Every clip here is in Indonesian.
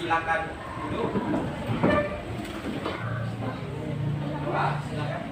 silakan duduk. Doa, silakan.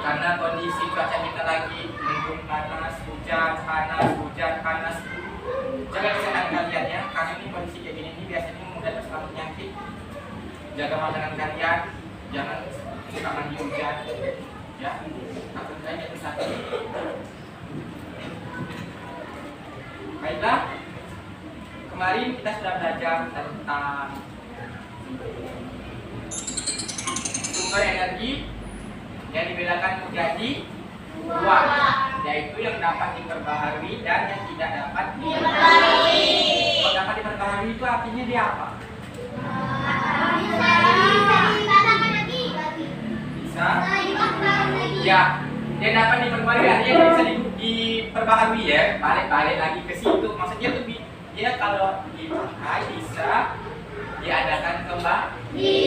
Karena kondisi cuaca kita lagi mendung panas, hujan, panas. Jaga kesehatan kalian ya, karena ini kondisi kayak gini ini biasanya mudah terserang penyakit. Jaga makanan kalian, jangan suka mandi hujan, ya. Takut kalian jatuh sakit. Baiklah, kemarin kita sudah belajar tentang sumber energi yang dibedakan menjadi dua, yaitu yang dapat diperbaharui dan yang tidak dapat diperbaharui. Kalau dapat diperbaharui itu artinya dia apa? Bisa? Ya, dia dapat diperbaharui artinya dia bisa diperbaharui ya. Balik lagi ke situ. Maksudnya tuh dia kalau dipakai bisa diadakan kembali.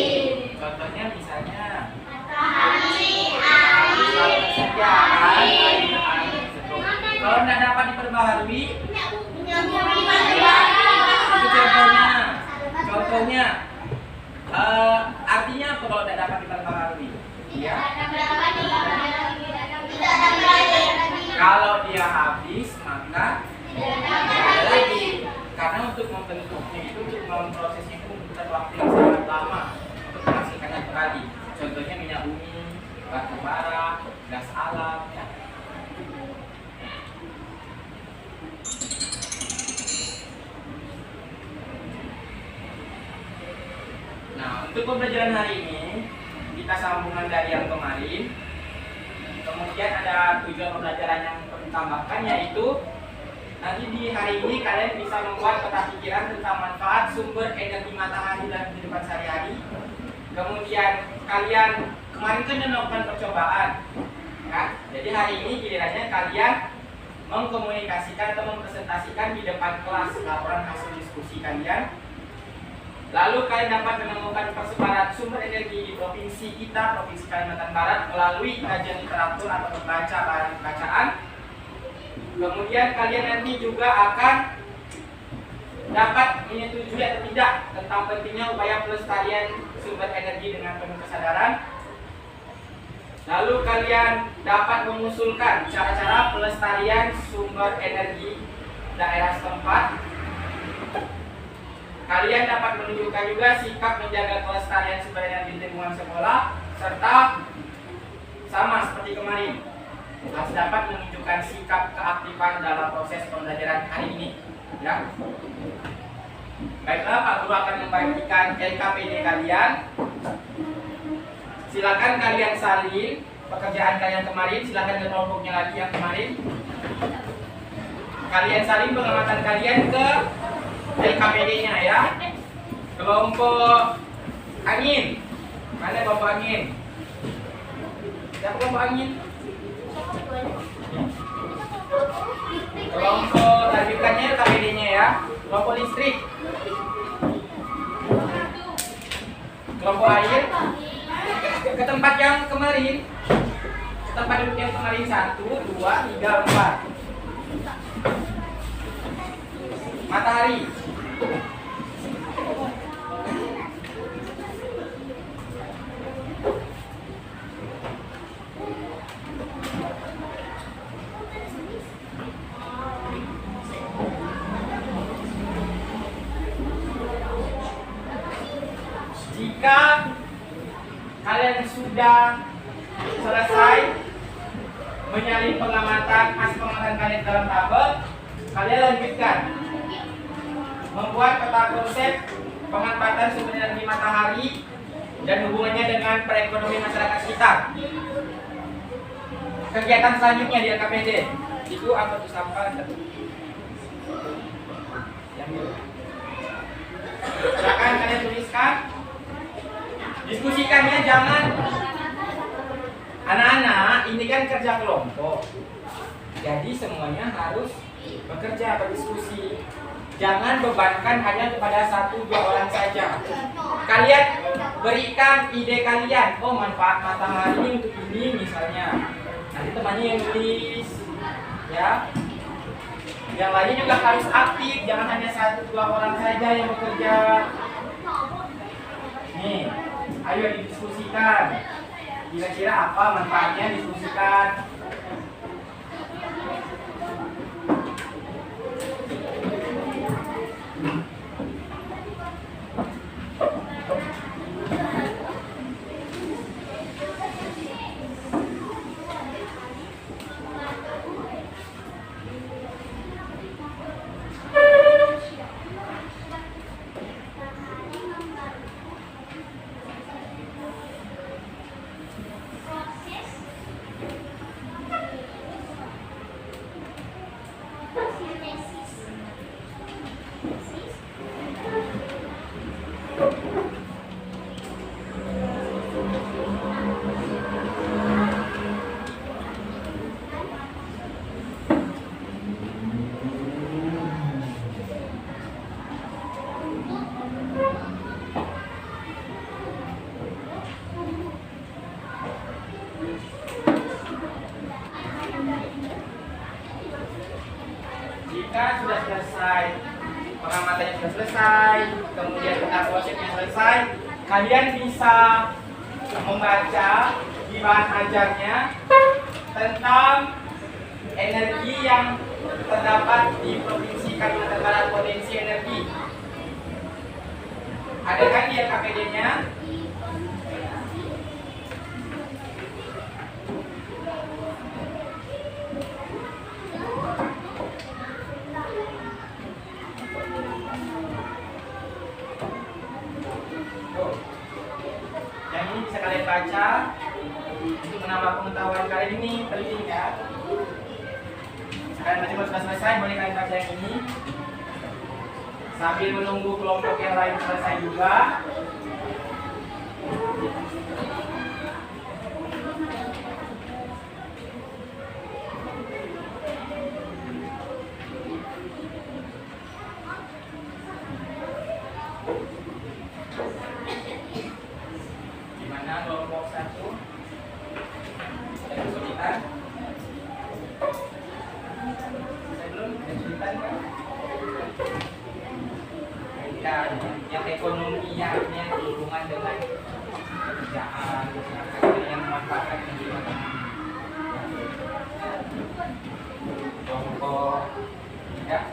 Contohnya misalnya kalau tidak dapat diperbaharui, contohnya artinya apa kalau tidak dapat diperbaharui? Ya. Kalau dia habis maka tidak ada lagi. Karena untuk membentuknya itu, untuk memprosesnya itu membutuhkan waktu yang sangat lama untuk menghasilkannya kembali. Contohnya minyak bumi, batu bara, gas alam ya. Nah, untuk pembelajaran hari ini kita sambungan dari yang kemarin. Kemudian ada tujuan pembelajaran yang perlu ditambahkan, yaitu nanti di hari ini kalian bisa membuat peta pikiran tentang manfaat sumber energi matahari dalam kehidupan sehari-hari. Kemudian kalian kemarin kan melakukan percobaan, kan? Jadi hari ini gilirannya kalian mengkomunikasikan atau mempresentasikan di depan kelas laporan hasil diskusi kalian. Lalu kalian dapat menemukan persebaran sumber energi di provinsi kita, Provinsi Kalimantan Barat, melalui kajian literatur atau membaca bahan bacaan. Kemudian kalian nanti juga akan dapat menyetujui atau tidak tentang pentingnya upaya pelestarian sumber energi dengan penuh kesadaran. Lalu kalian dapat mengusulkan cara-cara pelestarian sumber energi daerah setempat. Kalian dapat menunjukkan juga sikap menjaga kelestarian sumber energi di lingkungan sekolah, serta sama seperti kemarin harus dapat menunjukkan sikap keaktifan dalam proses pembelajaran hari ini, ya. Baiklah, Pak Guru akan membagikan LKPD kalian. Silakan kalian salin pekerjaan kalian kemarin, silakan ke kelompoknya lagi yang kemarin. Kalian salin pengamatan kalian ke LKPD-nya ya. Kelompok angin. Mana kelompok angin? Siapa kelompok angin? Kelompok lanjutannya LKPD-nya ya. Kelompok listrik. Kelompok air. Ke tempat yang kemarin. Ke tempat duduk yang kemarin 1, 2, 3, 4. Matahari. Jika kalian sudah selesai menyalin pengamatan hasil pengamatan kalian dalam tabel, kalian lanjutkan membuat peta konsep pemanfaatan sumber energi matahari dan hubungannya dengan perekonomian masyarakat sekitar. Kegiatan selanjutnya di LKPD itu apa tuh sampah? Silakan kalian tuliskan. Diskusikannya jangan anak-anak, ini kan kerja kelompok. Jadi semuanya harus bekerja, berdiskusi. Jangan bebankan hanya kepada 1-2 orang saja. Kalian berikan ide kalian. Oh, manfaat matahari ini untuk ini misalnya. Nanti temannya yang tulis, ya. Yang lainnya juga harus aktif. Jangan hanya 1-2 orang saja yang bekerja. Nih, ayo didiskusikan. Kira-kira apa manfaatnya, diskusikan. Jika sudah selesai, pengamatannya sudah selesai, kemudian tentang konsepnya selesai, kalian bisa membaca di bahan ajarnya tentang energi yang terdapat di Provinsi Kalimantan Barat, potensi energi. Ada kan di LKPD-nya? Bisa kalian baca untuk menambah pengetahuan kalian, ini penting ya. Kalian baca sudah selesai, boleh kalian baca yang ini sambil menunggu kelompok yang lain selesai juga. Kelompok 1 ada kesulitan? Saya belum ada kesulitan kan? Yang ekonomi yang berhubungan dengan pekerjaan, yang memanfaatkan kehidupan kelompok ya.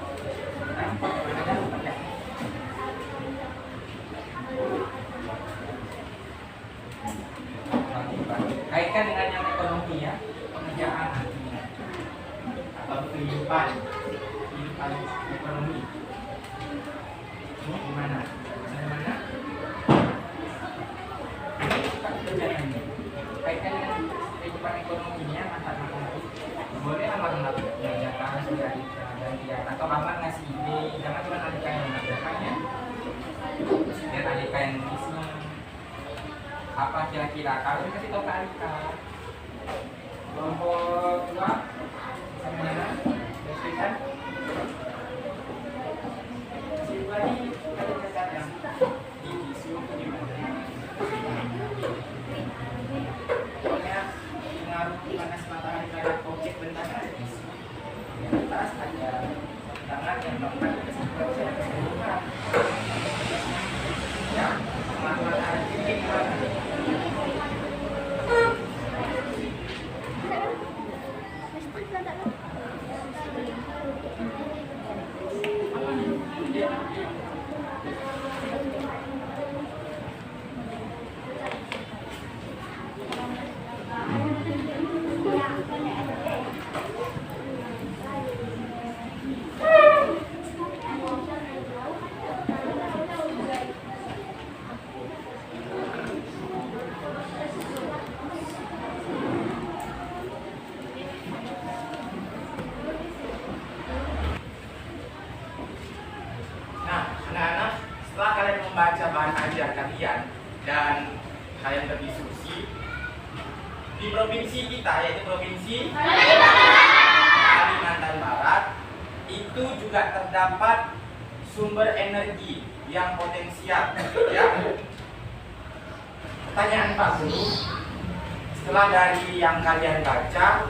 Kaitkan dengan yang ekonomi ya, pekerjaan atau kehidupan ekonomi. Ini gimana? Bagaimana? Kerjaannya kaitkan dengan kehidupan ekonominya, manfaat-manfaat. Boleh amat mengerjakan sudah dan atau amat ngasih ide, jangan cuma alihkan yang mengerjakannya. Dan alihkan isinya. Apa kira-kira kalau dikasih tahu ke Alika kelompok 2 sama mana deskripsikan si lagi ada cacat yang di isu gimana pokoknya pengaruh panas matahari terhadap objek benda ada di atas ada tangan yang melakukan kesimpulan ya matahari ini gimana. membaca bahan ajar kalian dan kalian berdiskusi di provinsi kita, yaitu provinsi Kalimantan Barat, itu juga terdapat sumber energi yang potensial, ya. Pertanyaan Pak Guru, setelah dari yang kalian baca,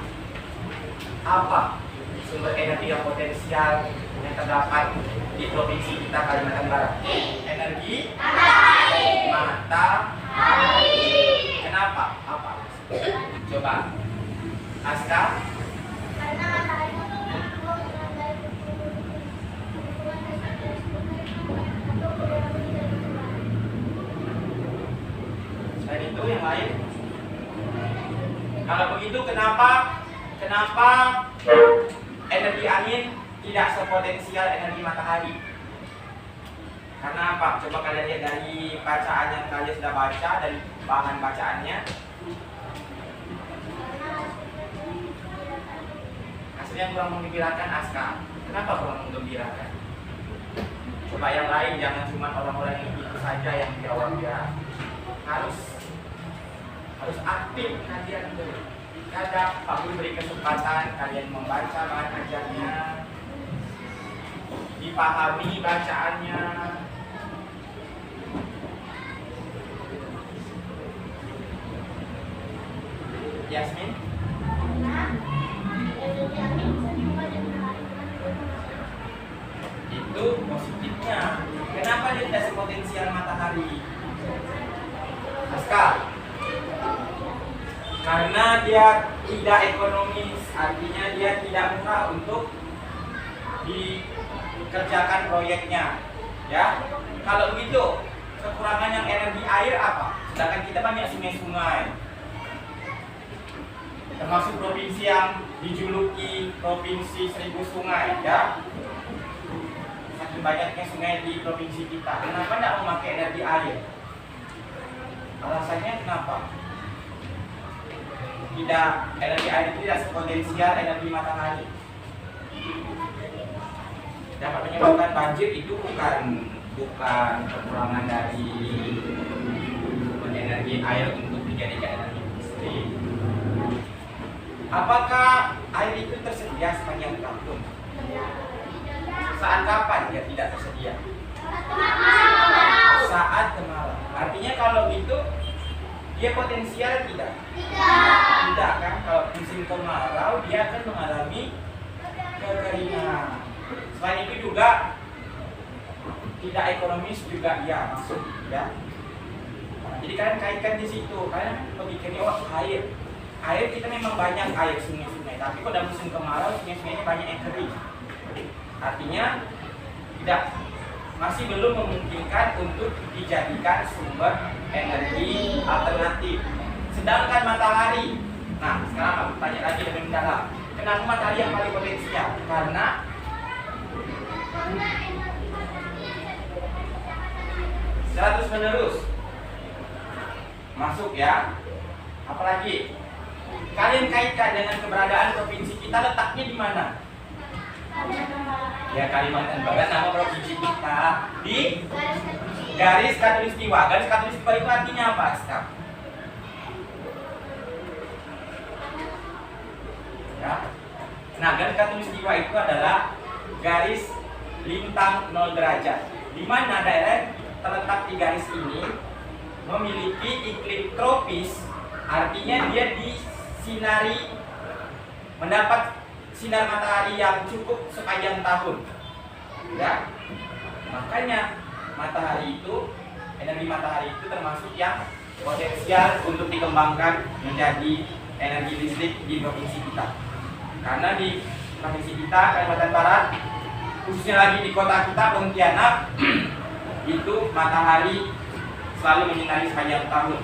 apa sumber energi yang potensial yang terdapat di provinsi kita Kalimantan Barat? Energi matahari. Kenapa? Apa? Coba Aska. Karena matahari itu selain itu yang lain. Kalau begitu kenapa energi angin tidak sepotensial energi matahari? Karena apa? Coba kalian lihat dari bacaan yang kalian sudah baca, dari bahan bacaannya. Hasilnya kurang menggembirakan, Aska. Kenapa kurang menggembirakan? Coba yang lain, jangan cuma orang-orang yang itu saja yang jawab, ya. Harus aktif kalian tuh. Kadang Pak Guru beri kesempatan kalian membaca bahan ajarnya, dipahami bacaannya. Yasmin? Itu positifnya. Kenapa dia tidak sepotensial matahari? Aska? Karena dia tidak ekonomis, artinya dia tidak murah untuk dikerjakan proyeknya, ya. Kalau begitu, kekurangan yang energi air apa? Sedangkan kita banyak sungai-sungai, termasuk provinsi yang dijuluki provinsi 1000 sungai, ya. Saking banyaknya sungai di provinsi kita, kenapa tidak memakai energi air? Alasannya kenapa? Energi air itu tidak sepotensial energi matahari. Dapat menyebabkan banjir itu bukan kekurangan dari energi air untuk dijadikan energi listrik. Apakah air itu tersedia sepanjang tahun? Saat kapan dia tidak tersedia? Saat kemarau. Artinya kalau itu dia potensial tidak? Tidak kan? Kalau musim kemarau dia akan mengalami kekeringan. Selain itu juga tidak ekonomis juga ya masuk, ya. Jadi kalian kaitkan di situ, kalian memikirnya air kita memang banyak air sungai-sungai, tapi pada musim kemarau sungai-sungainya banyak yang kering. Artinya masih belum memungkinkan untuk dijadikan sumber energi alternatif. Sedangkan matahari, nah sekarang aku tanya lagi lebih mendalam, kenapa matahari yang paling potensial? Karena terus menerus masuk, ya. Apalagi kalian kaitkan dengan keberadaan provinsi kita, letaknya di mana? Ya, Kalimantan Barat, nama provinsi kita di garis khatulistiwa. Garis khatulistiwa itu artinya apa, Sekarang? Ya. Nah, garis khatulistiwa itu adalah garis lintang 0 derajat, di mana daerah terletak di garis ini memiliki iklim tropis, artinya dia disinari, mendapat sinar matahari yang cukup sepanjang tahun, ya. Makanya energi matahari itu termasuk yang potensial untuk dikembangkan menjadi energi listrik di provinsi kita. Karena di provinsi kita Kalimantan Barat, khususnya lagi di kota kita Pontianak, itu matahari selalu menyinari sepanjang tahun,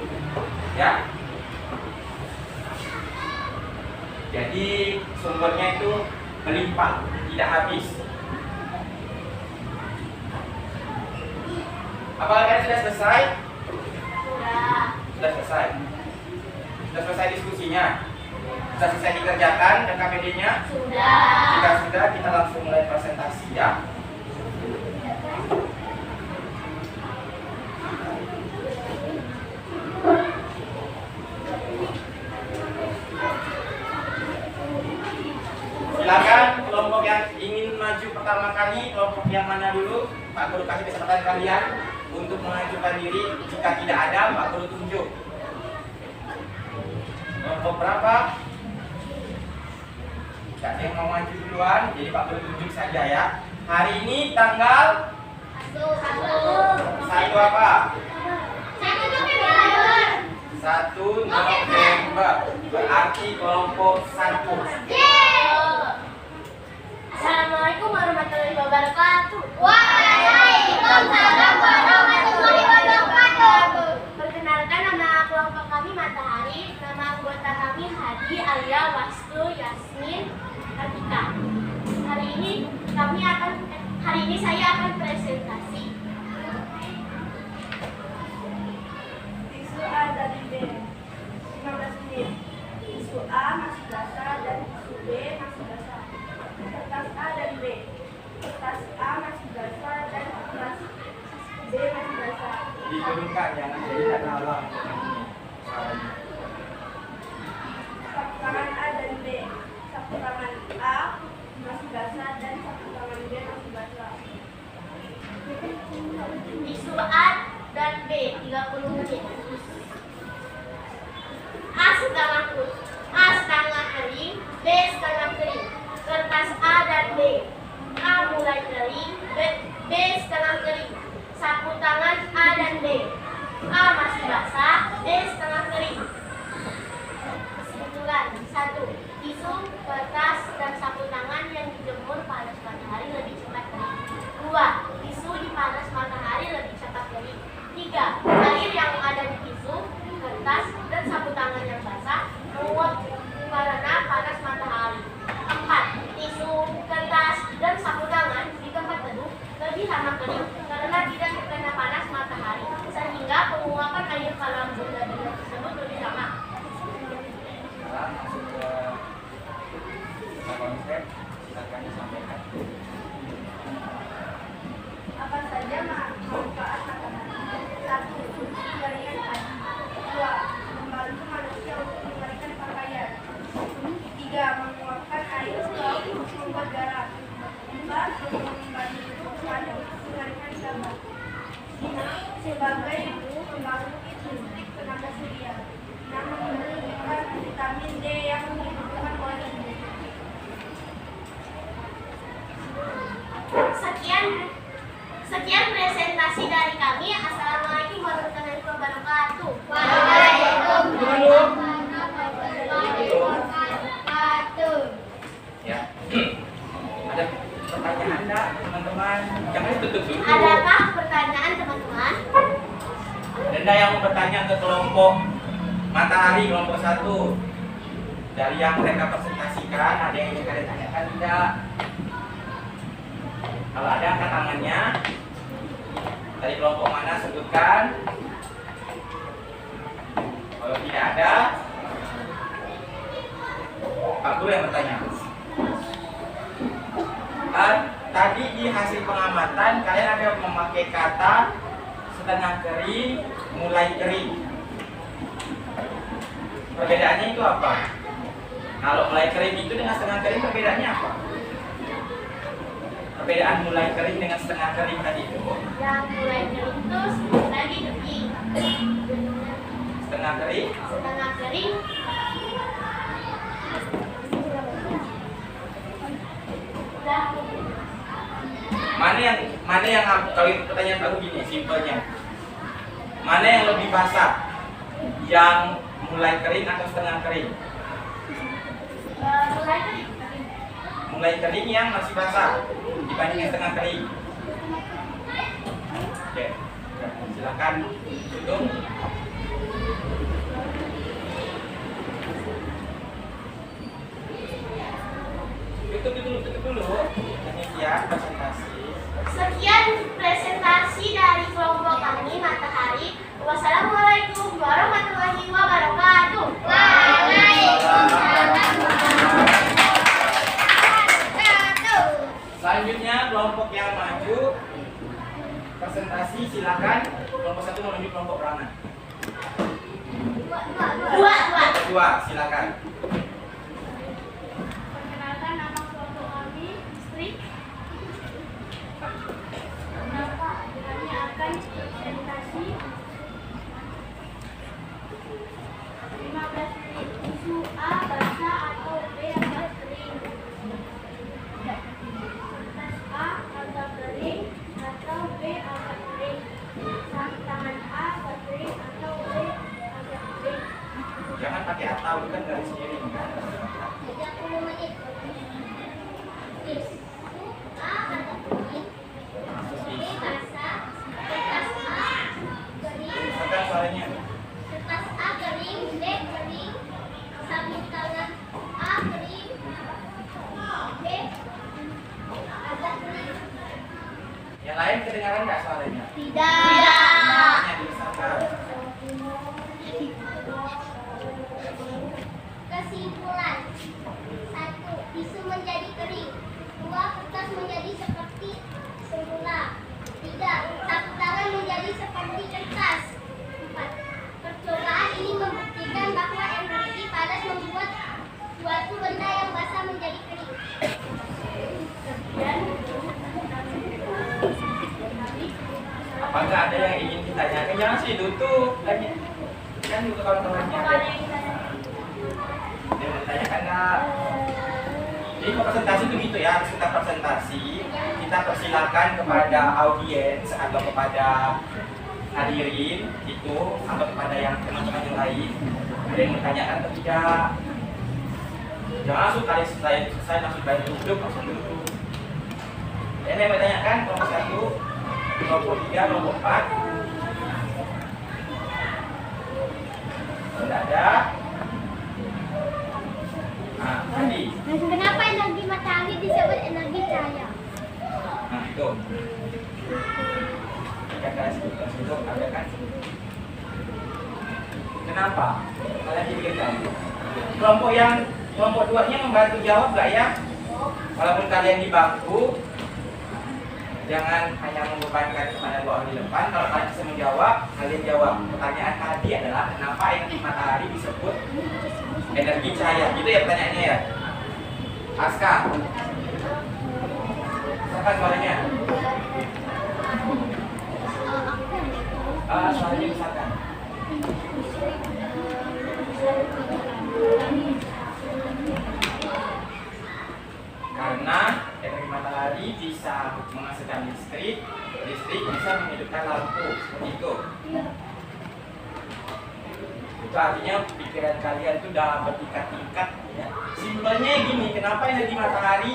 ya. Jadi sumbernya itu melimpah, tidak habis. Apakah kalian sudah selesai? Sudah selesai. Sudah selesai diskusinya? Sudah selesai dikerjakan KKPD-nya? Sudah. Jika sudah, kita langsung mulai presentasi, ya. pertama kali kelompok yang mana dulu? Pak Guru kasih kesempatan kalian untuk mengajukan diri. Jika tidak ada, Pak Guru tunjuk. Kelompok berapa? Tidak ada yang mau maju duluan, jadi Pak Guru tunjuk saja ya. Hari ini tanggal 1 apa? 1 November. Berarti kelompok 1. Assalamualaikum warahmatullahi wabarakatuh. Waalaikumsalam warahmatullahi wabarakatuh. Perkenalkan, nama kelompok kami Matahari, nama anggota kami Hadi, Alia, Wastu, Yasmin, Atika. Hari ini saya akan presentasi. Isu A dari B 15 menit. Isu A masih basah dan isu B masih basah. Kertas A dari B. Kertas A masih basah dan kertas B masih basah. Diturunkan jangan jadi kata Allah. Sapu tangan A dari B. Sapu tangan A masih basah dan sapu tangan B masih basah. Isu A dan B 30 menit. A setengah kering, B setengah kering. Kertas A dan B. A mulai kering, B setengah kering. Sapu tangan A dan B. A masih basah, B setengah kering. Kesimpulan 1. Isu kertas dan sapu tangan yang dijemur panas matahari lebih cepat kering. 2. Tisu dipanas matahari lebih cepat kering. 3. Air yang ada di tisu, kertas, dan sapu tangan yang basah menguap karena panas matahari. 4. Tisu, kertas, dan sapu tangan di tempat teduh lebih lama kering karena tidak terkena panas matahari, sehingga penguapan air dalam benda-benda tersebut lebih lama. Sekarang masuk ke konsep, silakan disampaikan. Apa saja manfaat matahari? 1. Jaringan padi. 2. Membantu manusia untuk mengeringan pakaian. 3. Menguapkan air ke laut untuk membuat garam. 4. Membantu pada mengeringan gambar. 5. Sebagai pembangkit listrik tenaga surya. 6. Menunjukkan vitamin D yang dibutuhkan oleh tubuh. Sekian presentasi dari kami. Assalamualaikum warahmatullahi wabarakatuh. Ya. Ada pertanyaan enggak, teman-teman? Jangan ditutup dulu. Adakah pertanyaan teman-teman? Ada yang mau bertanya ke kelompok Matahari, kelompok 1. Dari yang mereka presentasikan, ada yang ingin kalian tanyakan tidak? Kalau ada, angkat tangannya. Dari kelompok mana sebutkan. Kalau tidak ada, Pak Guru yang bertanya. Tadi di hasil pengamatan kalian ada memakai kata setengah kering, mulai kering. Perbedaannya itu apa? Kalau mulai kering itu dengan setengah kering, perbedaannya apa? Perbedaan mulai kering dengan setengah kering tadi itu. Yang mulai kering itu lagi kering. Setengah kering. Setengah kering. Udah. Mana yang kalau pertanyaan baru gini simpelnya. Mana yang lebih basah? Yang mulai kering atau setengah kering? Mulai kering. Mulai kering yang masih basah dibanding yang setengah kering. Oke, silakan tutup. Tutup dulu. Demikian presentasi. Sekian presentasi dari kelompok kami Matahari. Wassalamualaikum warahmatullahi wabarakatuh. Selanjutnya kelompok yang maju presentasi, silakan. Kelompok 1 menunjuk kelompok berapa? Dua, silakan. Perkenalkan, nama kelompok kami Istri. tahu kan dari sendiri kan. 30 menit. Tisu A atau kering. B basah. Kertas A kering. Misalkan suaranya. Kertas A kering. B kering. Sabun tangan A kering. B agak kering. Yang lain kedengaran nggak suaranya? Tidak. Makanya dirasakan. Kesimpulan. 1. Tisu menjadi kering. 2. Kertas menjadi seperti semula. 3. Sapu tangan menjadi seperti kertas. 4. Percobaan ini membuktikan bahwa energi panas membuat suatu benda yang basah menjadi kering. Apakah ada yang ingin ditanyakan? Jangan sih tutup. Tanya. Kan juga kawan-kawannya ada. Dia mau tanyakan nggak? Jadi kalau presentasi itu gitu ya, harus kita presentasi, kita persilakan kepada audiens atau kepada hadirin itu atau kepada yang teman-teman yang lain ada yang bertanyakan atau tidak. Jangan langsung kali selesai langsung balik duduk, langsung duduk. Ada yang bertanyakan kelompok 1, kelompok 3, kelompok 4. Tidak ada. Nah, tadi. Kenapa energi matahari disebut energi cahaya? Nah, itu. Ya, kalian sebutkan itu ada kan? Kenapa? Kalian pikirkan. Kelompok 2-nya membantu jawab nggak ya? Walaupun kalian di bangku, jangan hanya membebankan kepada bawah di depan. Kalau kalian bisa menjawab, kalian jawab. Pertanyaan tadi adalah kenapa energi matahari disebut energi cahaya? Gitu ya pertanyaannya ya. Aska, siapa suaranya? Suaranya misalkan. Karena energi matahari bisa menghasilkan listrik bisa menghidupkan lampu, seperti itu. Itu artinya pikiran kalian itu udah bertingkat-tingkat ya. Simpelnya gini, kenapa energi matahari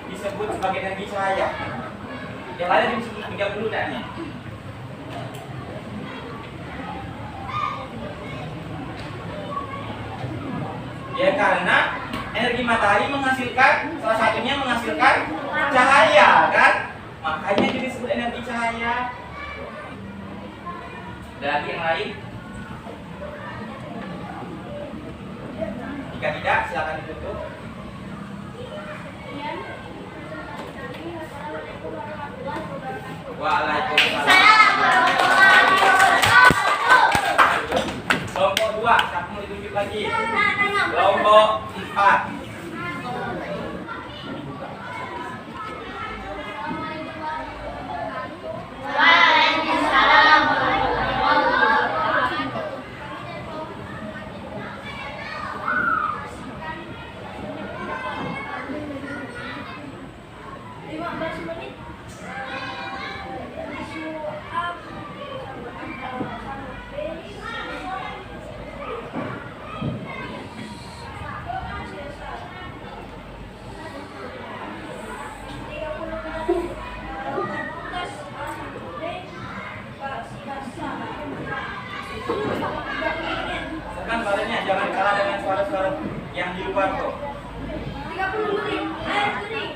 disebut sebagai energi cahaya? Yang lain disebut 30 dah nih. Ya karena energi matahari menghasilkan, salah satunya menghasilkan cahaya kan? Makanya jadi disebut energi cahaya. Ada lagi yang lain? Jika tidak, silakan ditutup. Waalaikumsalam. Kelompok 2, siapa mau ditunjuk lagi? Kelompok 4. Waalaikumsalam. Sekarang suaranya jangan kalah dengan suara-suara yang di luar tuh. 30 menit air kering.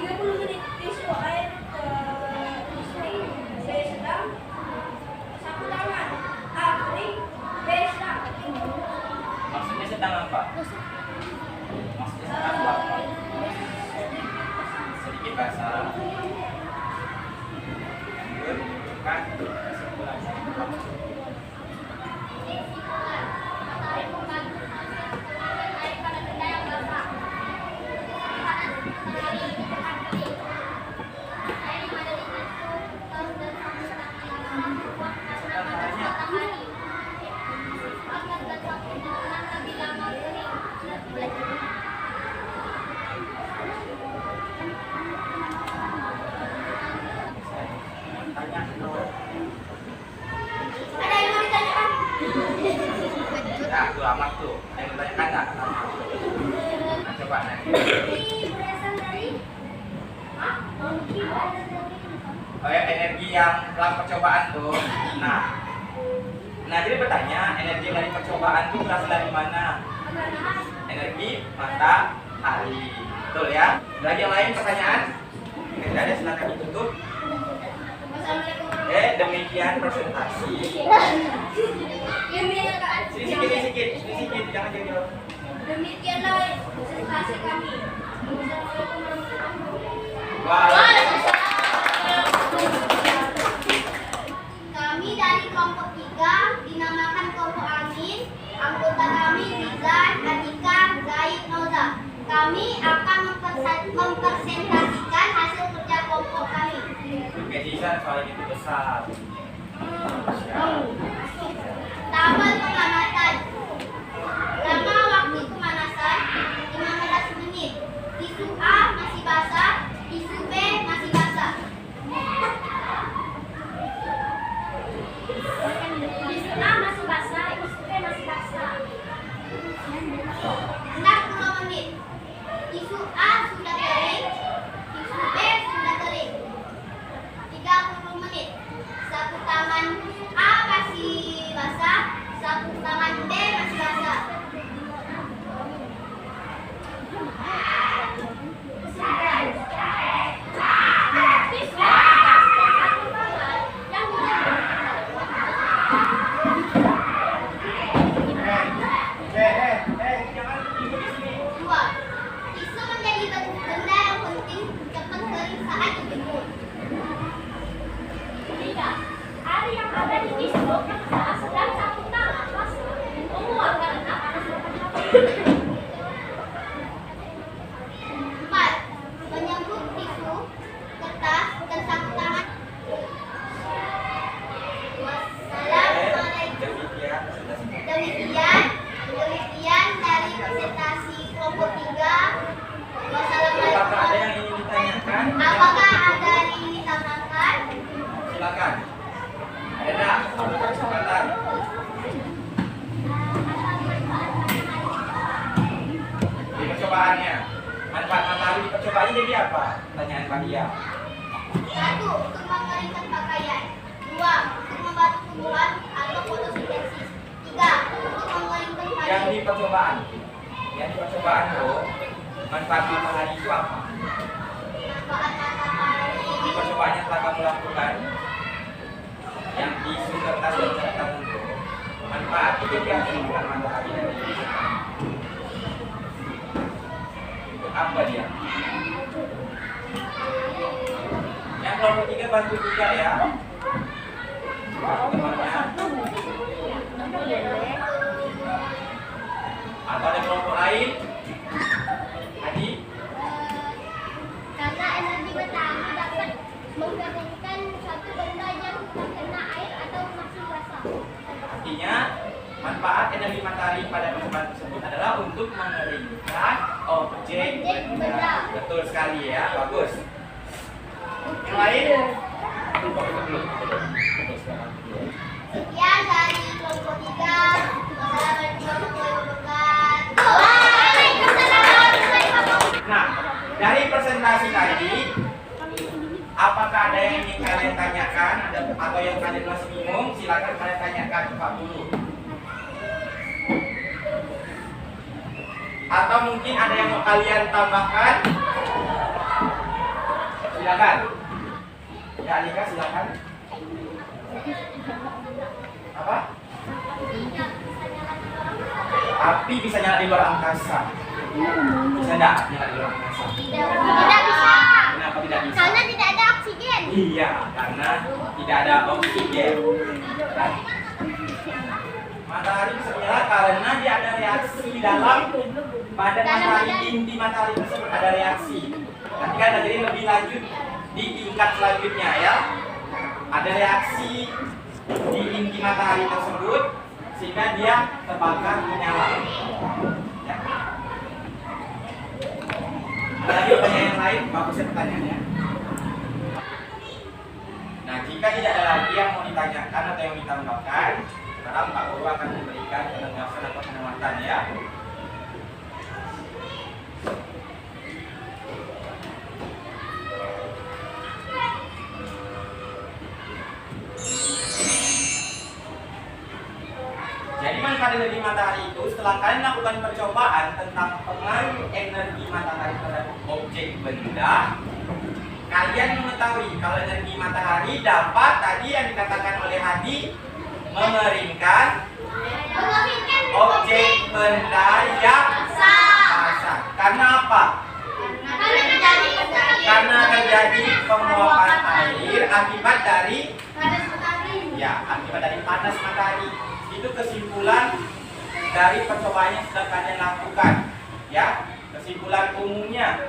30 menit tisu air listrik. C sedang. Sapu tangan. A kering. B sedang. Maksudnya sedang apa? Maksudnya sedang apa? Sedikit basah. Lanjut, kan? Kesimpulannya. Matahari membantu menghasilkan air pada benda yang basah. Panas matahari ini cepat kering. Air yang ada di tisu, kertas dan sapu tangan membuat karena panas matahari. Kertas dan sapu tangan lebih lama kering. Tanya dulu. energi yang dalam percobaan tuh. Nah jadi bertanya, energi dari percobaan itu berasal dari mana? Energi matahari. Betul ya? Lagi yang lain pertanyaan? Tidak ada, silakan ditutup. Demikian presentasi. Sedikit, jangan jauh. Demikianlah presentasi kami. Wassalamualaikum warahmatullahi wabarakatuh. Waalaikumsalam. Kami dari kelompok 3 dinamakan kelompok Amin. Anggota kami Rizal, Atika, Zaid, Noza. Kami akan mempresentasikan hasil kerja kelompok kami. Oke, Zizan, soalnya itu besar. Tabel pemanasan. Lama waktu pemanasan 15 menit. Tisu A masih basah, tisu B masih basah. Tisu A masih basah, tisu B masih basah. 60 menit. Tisu A sudah kering, tisu B sudah kering. 30 menit. Sapu tangan A masih basah, sapu tangan B masih basah. Jangan ikut di sini. 2. Tisu menjadi benda yang penting cepat kering saat dijemur. 3. Air yang ada di tisu sedang sapu tangan basah menguap karena panas matahari. 4. Menyebut tisu, kertas, dan sapu tangan. Wassalamualaikum. Demikian dari presentasi kelompok 3. Apakah ada yang Wassalamualaikum. ingin ditanyakan? Apakah ada yang ingin ditanyakan? Silakan. Ada enggak? Satu kesempatan. Di percobaannya, manfaat matahari di percobaannya jadi apa? Pertanyaan Fadia. 1. Untuk mengeringkan pakaian. 2. Untuk membantu tumbuhan atau fotosintesis. 3. Untuk mengeringkan Yang payung. di percobaan, tuh, manfaat matahari itu apa? Manfaat matahari. Di percobaan yang telah kamu lakukan, yang di kertas dan catatan itu, manfaat itu dihasilkan matahari dari untuk apa dia? Yang kelompok 3 bantu juga ya. Temannya. Atau ada kelompok lain? Adi? Karena energi matahari dapat menggerakkan suatu benda yang terkena air atau masih basah. Artinya, manfaat energi matahari pada percobaan tersebut adalah untuk mengeringkan objek benda. Betul sekali ya, bagus. Yang lain? Sekian dari kelompok 3. Wassalamualaikum warahmatullahi wabarakatuh. Nah, dari presentasi tadi, apakah ada yang ingin kalian tanyakan atau yang kalian masih bingung? Silakan kalian tanyakan ke Pak Guru. Atau mungkin ada yang mau kalian tambahkan? Silakan. Ya, Alika, silakan. Apa? Api bisa nyala di luar angkasa. Bisa enggak nyala di luar angkasa? Tidak bisa. Kenapa tidak bisa? Karena tidak ada oksigen. Iya, karena tidak ada oksigen. Dan matahari bisa menyala karena dia ada reaksi di dalam badan matahari, inti matahari tersebut ada reaksi. Nanti kan jadi lebih lanjut di tingkat selanjutnya ya. Ada reaksi di inti matahari tersebut sehingga dia terbakar menyala. Ya. Ada lagi pertanyaan lain? Bagus ya pertanyaannya. Nah, jika tidak ada lagi yang mau ditanyakan atau yang ditambahkan, sekarang Pak Guru akan memberikan penegasan atau penguatan ya. energi matahari itu, setelah kalian melakukan percobaan tentang pengaruh energi matahari terhadap objek benda, kalian mengetahui kalau energi matahari dapat, tadi yang dikatakan oleh Hadi, mengeringkan objek benda yang basah. Karena apa? Karena terjadi penguapan air akibat dari panas matahari. Itu kesimpulan dari percobaan yang sudah kalian lakukan, ya, kesimpulan umumnya.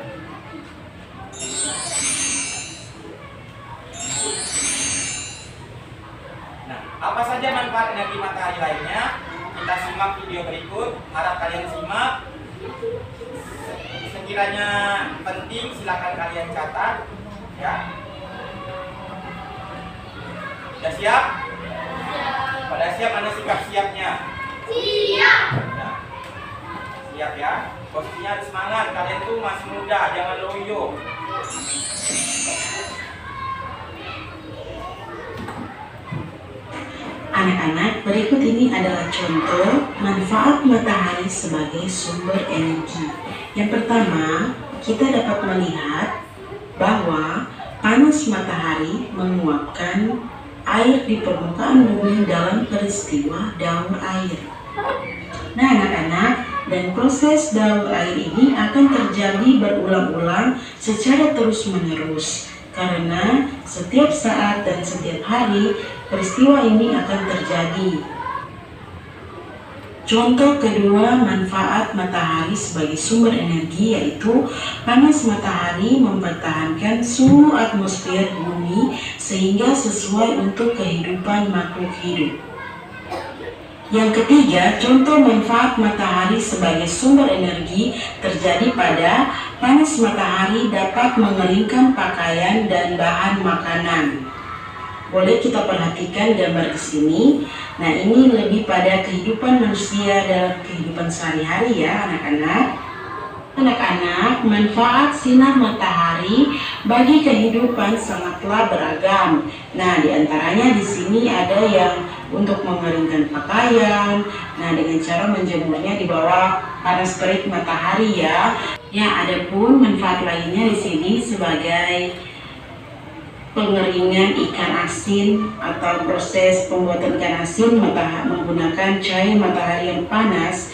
Nah, apa saja manfaat energi matahari lainnya? Kita simak video berikut. Harap kalian simak. Sekiranya penting, silakan kalian catat, ya. Sudah siap? Pada siap, mana sikap siapnya? Siap. Nah, siap ya. Posisinya harus semangat. Kalian tuh masih muda, jangan loyo. Anak-anak, berikut ini adalah contoh manfaat matahari sebagai sumber energi. Yang pertama, kita dapat melihat bahwa panas matahari menguapkan air di permukaan bumi dalam peristiwa daur air. Nah, anak-anak, dan proses daur air ini akan terjadi berulang-ulang secara terus-menerus. Karena setiap saat dan setiap hari peristiwa ini akan terjadi. Contoh kedua manfaat matahari sebagai sumber energi yaitu panas matahari mempertahankan suhu atmosfer bumi sehingga sesuai untuk kehidupan makhluk hidup. Yang ketiga, contoh manfaat matahari sebagai sumber energi terjadi pada panas matahari dapat mengeringkan pakaian dan bahan makanan. Boleh kita perhatikan gambar di sini. Nah, ini lebih pada kehidupan manusia dalam kehidupan sehari-hari ya, anak-anak. Anak-anak, manfaat sinar matahari bagi kehidupan sangatlah beragam. Nah, diantaranya di sini ada yang untuk mengeringkan pakaian. Nah, dengan cara menjemurnya di bawah panas terik matahari ya. Ya, ada pun manfaat lainnya di sini sebagai pengeringan ikan asin atau proses pembuatan ikan asin menggunakan cahaya matahari yang panas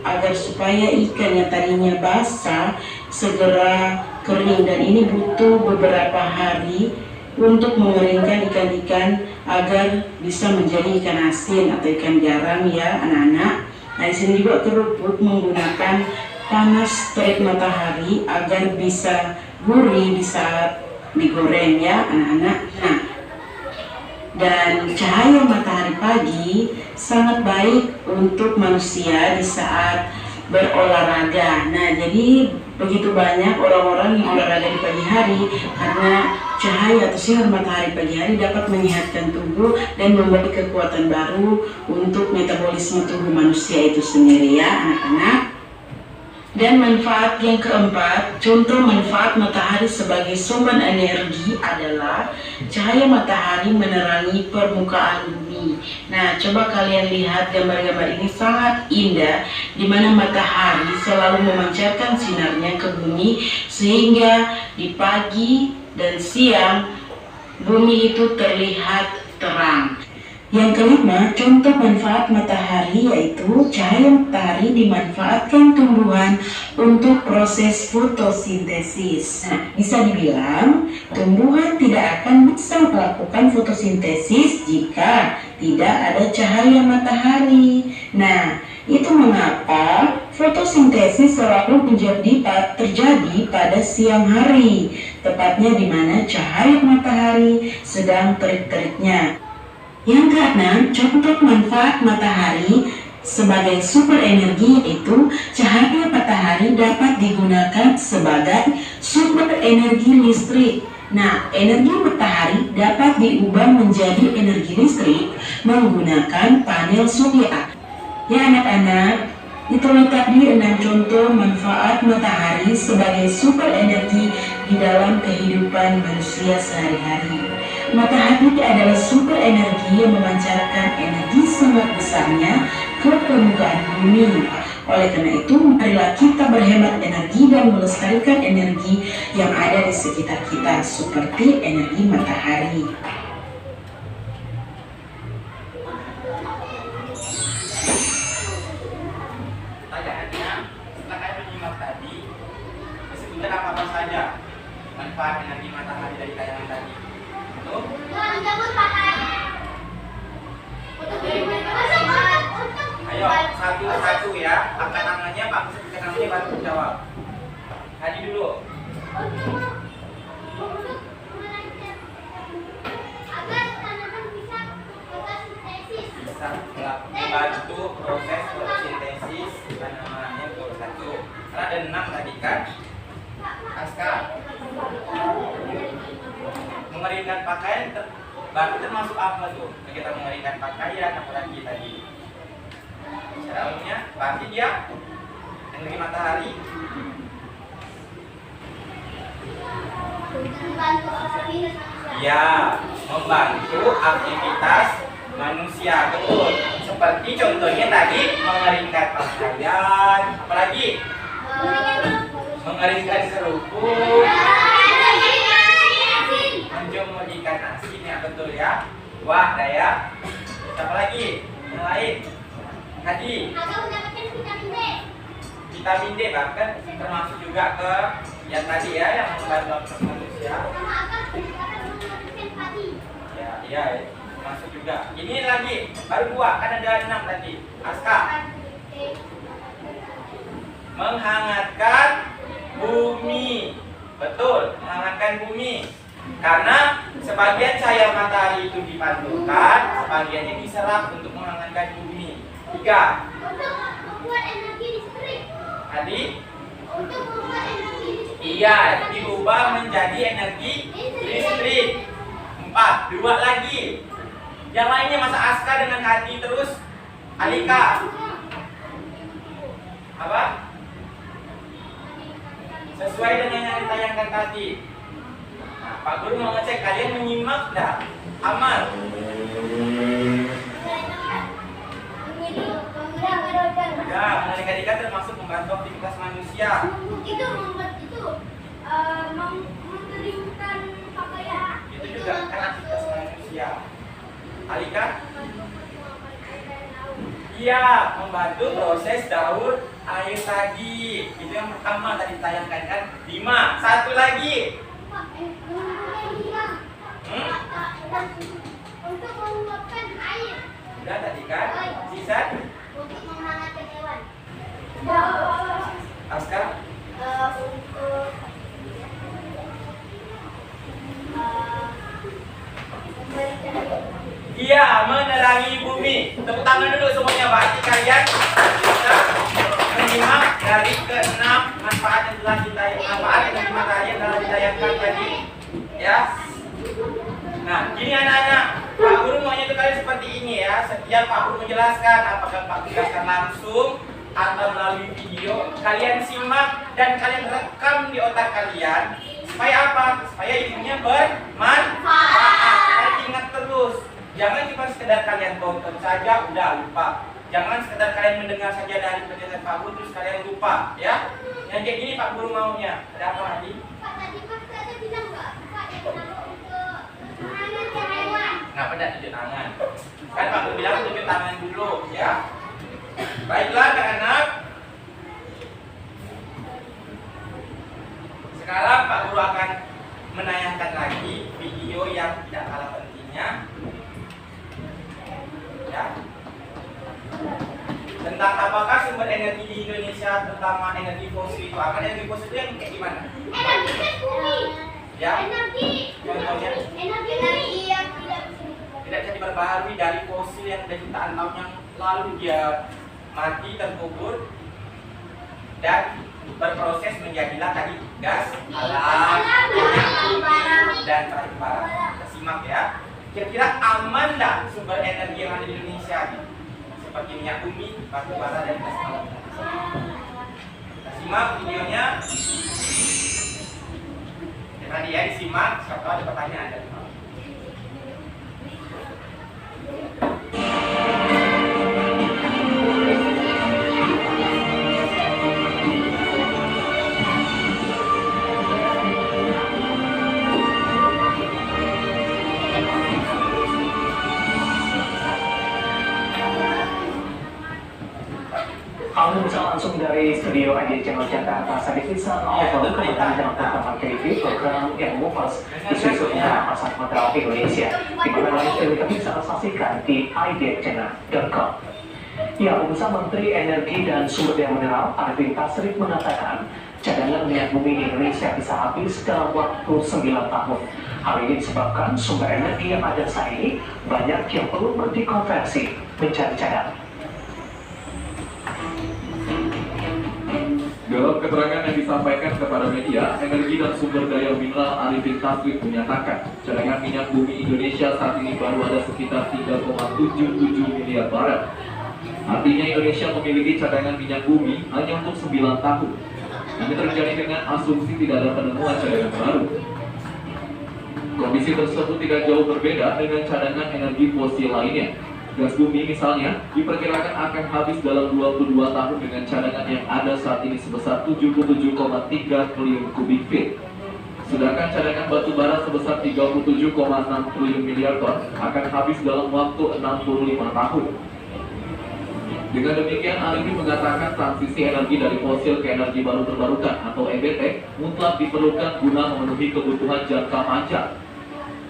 agar supaya ikan yang tadinya basah segera kering, dan ini butuh beberapa hari untuk mengeringkan ikan-ikan agar bisa menjadi ikan asin atau ikan garam ya anak-anak. Nah, di sini juga kerupuk menggunakan panas terik matahari agar bisa gurih di saat digoreng ya anak-anak. Nah, dan cahaya matahari pagi sangat baik untuk manusia di saat berolahraga. Nah, jadi begitu banyak orang-orang yang olahraga di pagi hari karena cahaya atau sinar matahari pagi hari dapat menyehatkan tubuh dan memberi kekuatan baru untuk metabolisme tubuh manusia itu sendiri ya anak-anak. Dan manfaat yang keempat, contoh manfaat matahari sebagai sumber energi adalah cahaya matahari menerangi permukaan bumi. Nah, coba kalian lihat gambar-gambar ini sangat indah, di mana matahari selalu memancarkan sinarnya ke bumi sehingga di pagi dan siang bumi itu terlihat terang. Yang kelima, contoh manfaat matahari yaitu cahaya matahari dimanfaatkan tumbuhan untuk proses fotosintesis. Nah, bisa dibilang tumbuhan tidak akan bisa melakukan fotosintesis jika tidak ada cahaya matahari. Nah, itu mengapa fotosintesis selalu terjadi pada siang hari, tepatnya di mana cahaya matahari sedang terik-teriknya. Yang keenam, contoh manfaat matahari sebagai sumber energi yaitu cahaya matahari dapat digunakan sebagai sumber energi listrik. Nah, energi matahari dapat diubah menjadi energi listrik menggunakan panel surya. Ya anak-anak, itulah tadi 6 contoh manfaat matahari sebagai sumber energi di dalam kehidupan manusia sehari-hari. Matahari adalah sumber energi yang memancarkan energi sangat besarnya ke permukaan bumi. Oleh karena itu, marilah kita berhemat energi dan melestarikan energi yang ada di sekitar kita, seperti energi matahari. Pertanyaannya, setelah kalian menyimak tadi, disebutkan apa saja manfaat energi matahari dari tayangan tadi? Untuk Menjemur pakaian. Untuk ayo satu-satu ya, angkat tangannya, Pak sebutkan namanya baru jawab. Tadi dulu. agar tanaman bisa fotosintesis. Bisa membantu proses fotosintesis tanamannya itu satu. Karena ada 6 tadi kan. Aska, mengeringkan pakaian berarti termasuk apa tuh? Kita mengeringkan pakaian apalagi tadi. Secara umumnya berarti dia energi matahari Membantu aktivitas manusia. ya membantu aktivitas manusia, betul. Seperti contohnya tadi mengeringkan pakaian, apalagi mengeringkan kerupuk, menjemur ikan asin ya, betul ya. Wah, Daya. Apa lagi? Yang lain. Tadi Agar mendapatkan vitamin D. vitamin D bahkan termasuk juga ke yang tadi ya, yang membantu aktivitas manusia. Sama agar mendapatkan empati. Ya, masuk juga. Ini lagi baru 2, kan ada 6 tadi. Aska, menghangatkan bumi. Betul, menghangatkan bumi. Karena sebagian cahaya matahari itu dipantulkan, sebagiannya diserap untuk menghangatkan bumi. 3. Untuk membuat energi listrik. Tadi Untuk membuat energi listrik. iya diubah menjadi energi listrik. 4. 2 lagi. Yang lainnya masa Aska dengan hati terus. Alika, apa? Sesuai dengan yang ditayangkan tadi. Nah, Pak Guru mau ngecek kalian menyimak enggak? Aman. Ya, mengenalkan ikan termasuk membantu aktivitas manusia. Itu membuat itu mengeringkan pakaian. Itu juga kan aktivitas manusia. Alika? Iya, membantu proses daur air tadi. Itu yang pertama tadi ditayangkan kan. 5. Satu lagi. Untuk menguapkan air. Udah tadi kan. Sisa Untuk menghangatkan hewan. Aska. Untuk memberikan Iya, menerangi bumi. Tepuk tangan dulu semuanya. Berarti kalian bisa menyimak dari ke-6 manfaat yang telah manfaat energi matahari yang telah ditayangkan tadi. Ya. Nah, gini anak-anak. Pak Guru maunya itu kalian seperti ini ya. Setiap Pak Guru menjelaskan, apakah Pak Guru jelaskan langsung atau melalui video, kalian simak dan kalian rekam di otak kalian. Supaya apa? Supaya ilmunya bermanfaat. Kalian ingat terus. Jangan cuma sekedar kalian tonton saja udah lupa. Jangan sekedar kalian mendengar saja dari penjelasan Pak Guru terus kalian lupa, ya. Yang kayak gini Pak Guru maunya. Ada apa lagi? Pak tadi Pak saya bilang nggak Pak yang untuk menghangatkan hewan. Kenapa tidak tunjuk tangan? Kan Pak Guru bilang tunjuk tangan dulu, ya. Baiklah anak-anak. Sekarang Pak Guru akan menayangkan lagi video yang tidak kalah pentingnya. Ya. Tentang apakah sumber energi di Indonesia, terutama energi fosil itu aman. Energi fosil itu yang kayak gimana? Energi kan bumi. Ya. Energi. Contohnya Energi yang tidak bisa diperbaharui dari fosil yang sudah jutaan tahun yang lalu dia mati terkubur dan berproses menjadilah tadi gas alam dan bara. Kita simak ya. Kira-kira aman nggak sumber energi yang ada di Indonesia? Seperti minyak bumi, batu bara, dan gas alam. Kita simak videonya. Ya, tadi ya disimak. Siapa tahu ada pertanyaan dari kamu. studio ID Channel Jakarta saat ini over kemudian dalam pertemuan KTV program yang mengupas isu-isu tentang pasar modal Indonesia di mana live streaming kita bisa saksikan di idchannel.com. Ya, Pemirsa, Menteri Energi dan Sumber Daya Mineral Arifin Tasrif mengatakan cadangan minyak bumi di Indonesia bisa habis dalam waktu 9 tahun. Hal ini disebabkan sumber energi yang ada saat ini banyak yang perlu dikonversi menjadi cadangan. Dalam keterangan yang disampaikan kepada media, Energi dan Sumber Daya Mineral Arifin Tasrif menyatakan cadangan minyak bumi Indonesia saat ini baru ada sekitar 3,77 miliar barel. Artinya Indonesia memiliki cadangan minyak bumi hanya untuk 9 tahun. Ini terjadi dengan asumsi tidak ada penemuan cadangan baru. Kondisi tersebut tidak jauh berbeda dengan cadangan energi fosil lainnya. Gas bumi misalnya diperkirakan akan habis dalam 22 tahun dengan cadangan yang ada saat ini sebesar 77,3 triliun kubik feet. Sedangkan cadangan batu bara sebesar 37,6 triliun miliar ton akan habis dalam waktu 65 tahun. Dengan demikian, Arifin mengatakan transisi energi dari fosil ke energi baru terbarukan atau EBT mutlak diperlukan guna memenuhi kebutuhan jangka panjang.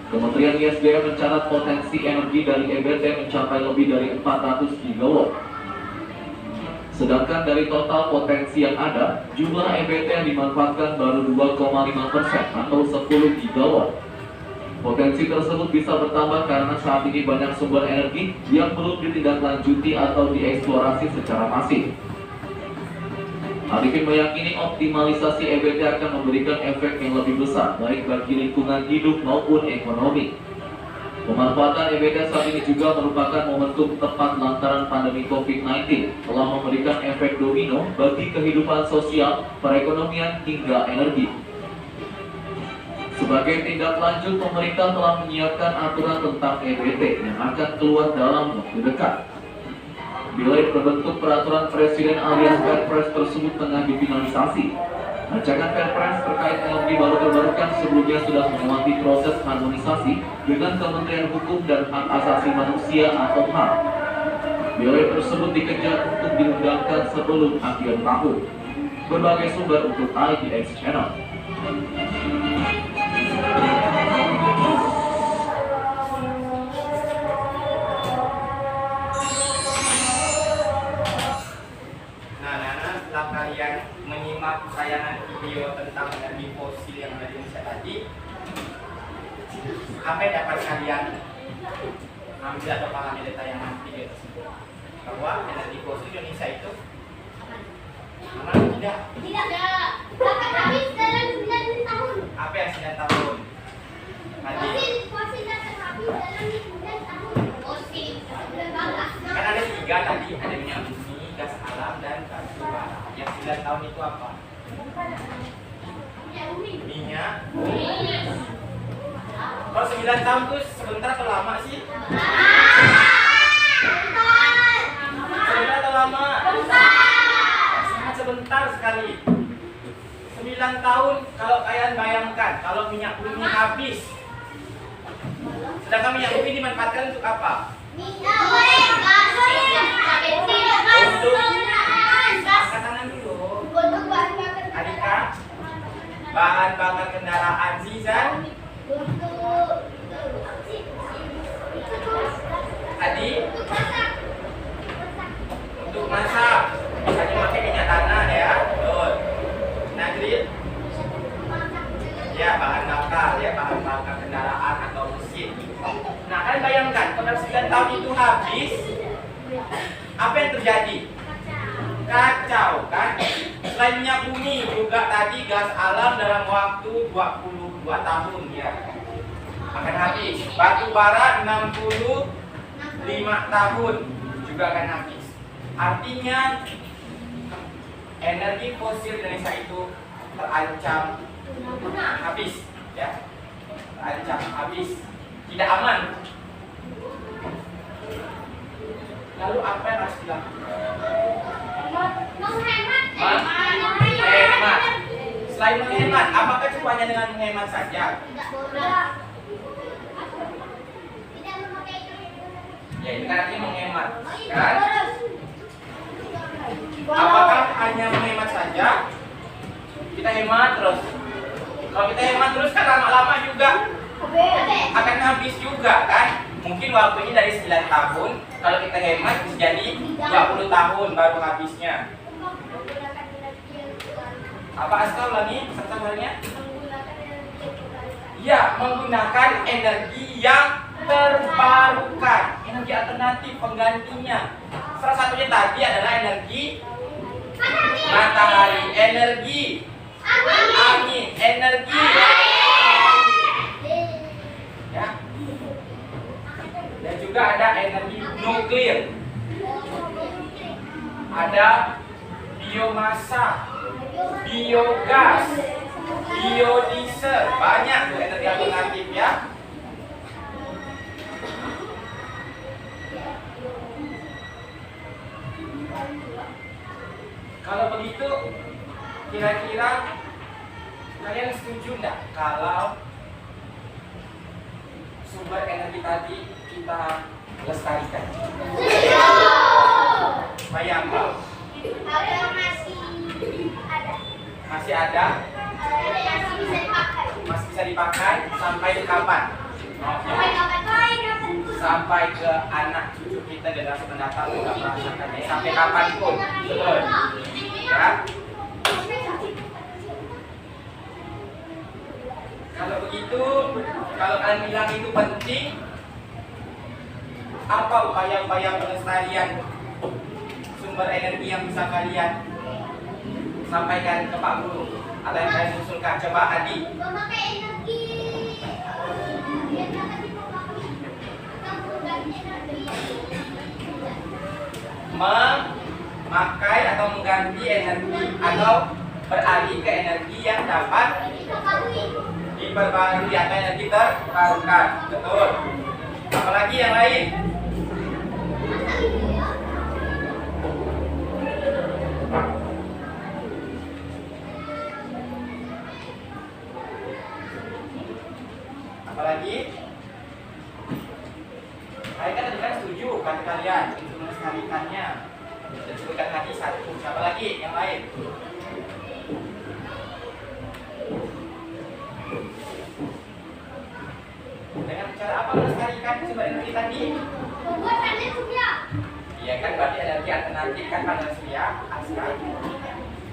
Kementerian ISDM mencatat potensi energi dari EBT mencapai lebih dari 400 gigawatt. Sedangkan dari total potensi yang ada, jumlah EBT yang dimanfaatkan baru 2,5% atau 10 gigawatt. Potensi tersebut bisa bertambah karena saat ini banyak sumber energi yang belum ditindaklanjuti atau dieksplorasi secara masif. Arifin meyakini optimalisasi EBT akan memberikan efek yang lebih besar baik bagi lingkungan hidup maupun ekonomi. Pemanfaatan EBT saat ini juga merupakan momentum tepat lantaran pandemi COVID-19 telah memberikan efek domino bagi kehidupan sosial, perekonomian hingga energi. Sebagai tindak lanjut, pemerintah telah menyiapkan aturan tentang EBT yang akan keluar dalam waktu dekat. Bila berbentuk peraturan presiden alias Perpres tersebut tengah difinalisasi. Rancangan Perpres terkait energi baru terbarukan sebelumnya sudah melewati proses harmonisasi dengan Kementerian Hukum dan Hak Asasi Manusia atau HAM. Bila tersebut dikejar untuk diundangkan sebelum akhir tahun. Berbagai sumber untuk IDX Channel. Setelah kalian menyimak tayangan video tentang energi fosil yang ada di Indonesia tadi, apa yang dapat kalian ambil atau pahami dari tayangan video tersebut? Bahwa energi fosil di Indonesia itu aman atau tidak? Tidak. Akan habis dalam 9 tahun. Apa yang 9 tahun? Tadi Fosil akan habis dalam 9 tahun. Fosil. kan ada 3 tadi, ada minyak bumi, gas alam, dan batu bara. Yang 9 tahun itu apa? Minyak. Kalau 9 tahun itu sebentar atau lama sih? Sebentar atau lama? Sangat sebentar sekali. 9 tahun kalau kalian bayangkan kalau minyak bumi habis. Sedangkan minyak bumi dimanfaatkan untuk apa? Angkat tangan dulu. Adika, bahan bakar kendaraan Zizan. Adi, untuk masak misalnya pakai minyak tanah ya, betul. Nadril, ya bahan bakar kendaraan atau mesin. Nah, kalian bayangkan kalau 9 tahun itu habis, apa yang terjadi? Kacau kan? Selain minyak bumi juga tadi gas alam dalam waktu 22 tahun ya akan habis. Batu bara 65 tahun juga akan habis. Artinya energi fosil Indonesia itu terancam habis ya. Terancam habis. Tidak aman. Lalu apa yang harus dilakukan? Menghemat. Selain menghemat, apakah cuma hanya dengan menghemat saja? Ya, itu kan artinya menghemat, kan? Apakah hanya menghemat saja? Kita hemat terus. Kalau kita hemat terus kan lama-lama juga akan habis juga kan? Mungkin waktunya dari 9 tahun, kalau kita hemat bisa jadi 20 tahun baru habisnya. Apa asal lagi? Satu-satunya? Ya, menggunakan energi yang terbarukan, energi alternatif penggantinya. Salah satunya tadi adalah energi matahari, energi angin, energi ya. Dan juga ada energi nuklir, ada biomasa, biogas, biodiesel, banyak tuh energi alternatif ya. Kalau begitu, kira-kira kalian setuju enggak kalau sumber energi tadi kita lestarikan? Bayangkan, masih ada, masih bisa dipakai sampai kapan? Sampai ke anak cucu kita generasi mendatang juga merasakannya sampai kapanpun, betul? Ya. Kalau begitu, kalau kalian bilang itu penting, apa upaya-upaya pelestarian sumber energi yang bisa kalian sampaikan ke Pak Guru atau yang kalian usulkan? Coba Adi. Memakai atau mengganti energi atau beralih ke energi yang dapat diperbarui atau energi terbarukan, betul. Apalagi yang lain? Apalagi? Kalian tadi kan setuju kan kalian untuk melestarikannya. Disebutkan tadi satu. Siapa lagi yang lain? Dengan cara apa melestarikan sumber energi tadi? Membuat panel surya. Iya kan, berarti energi alternatif kan panel surya. Askar.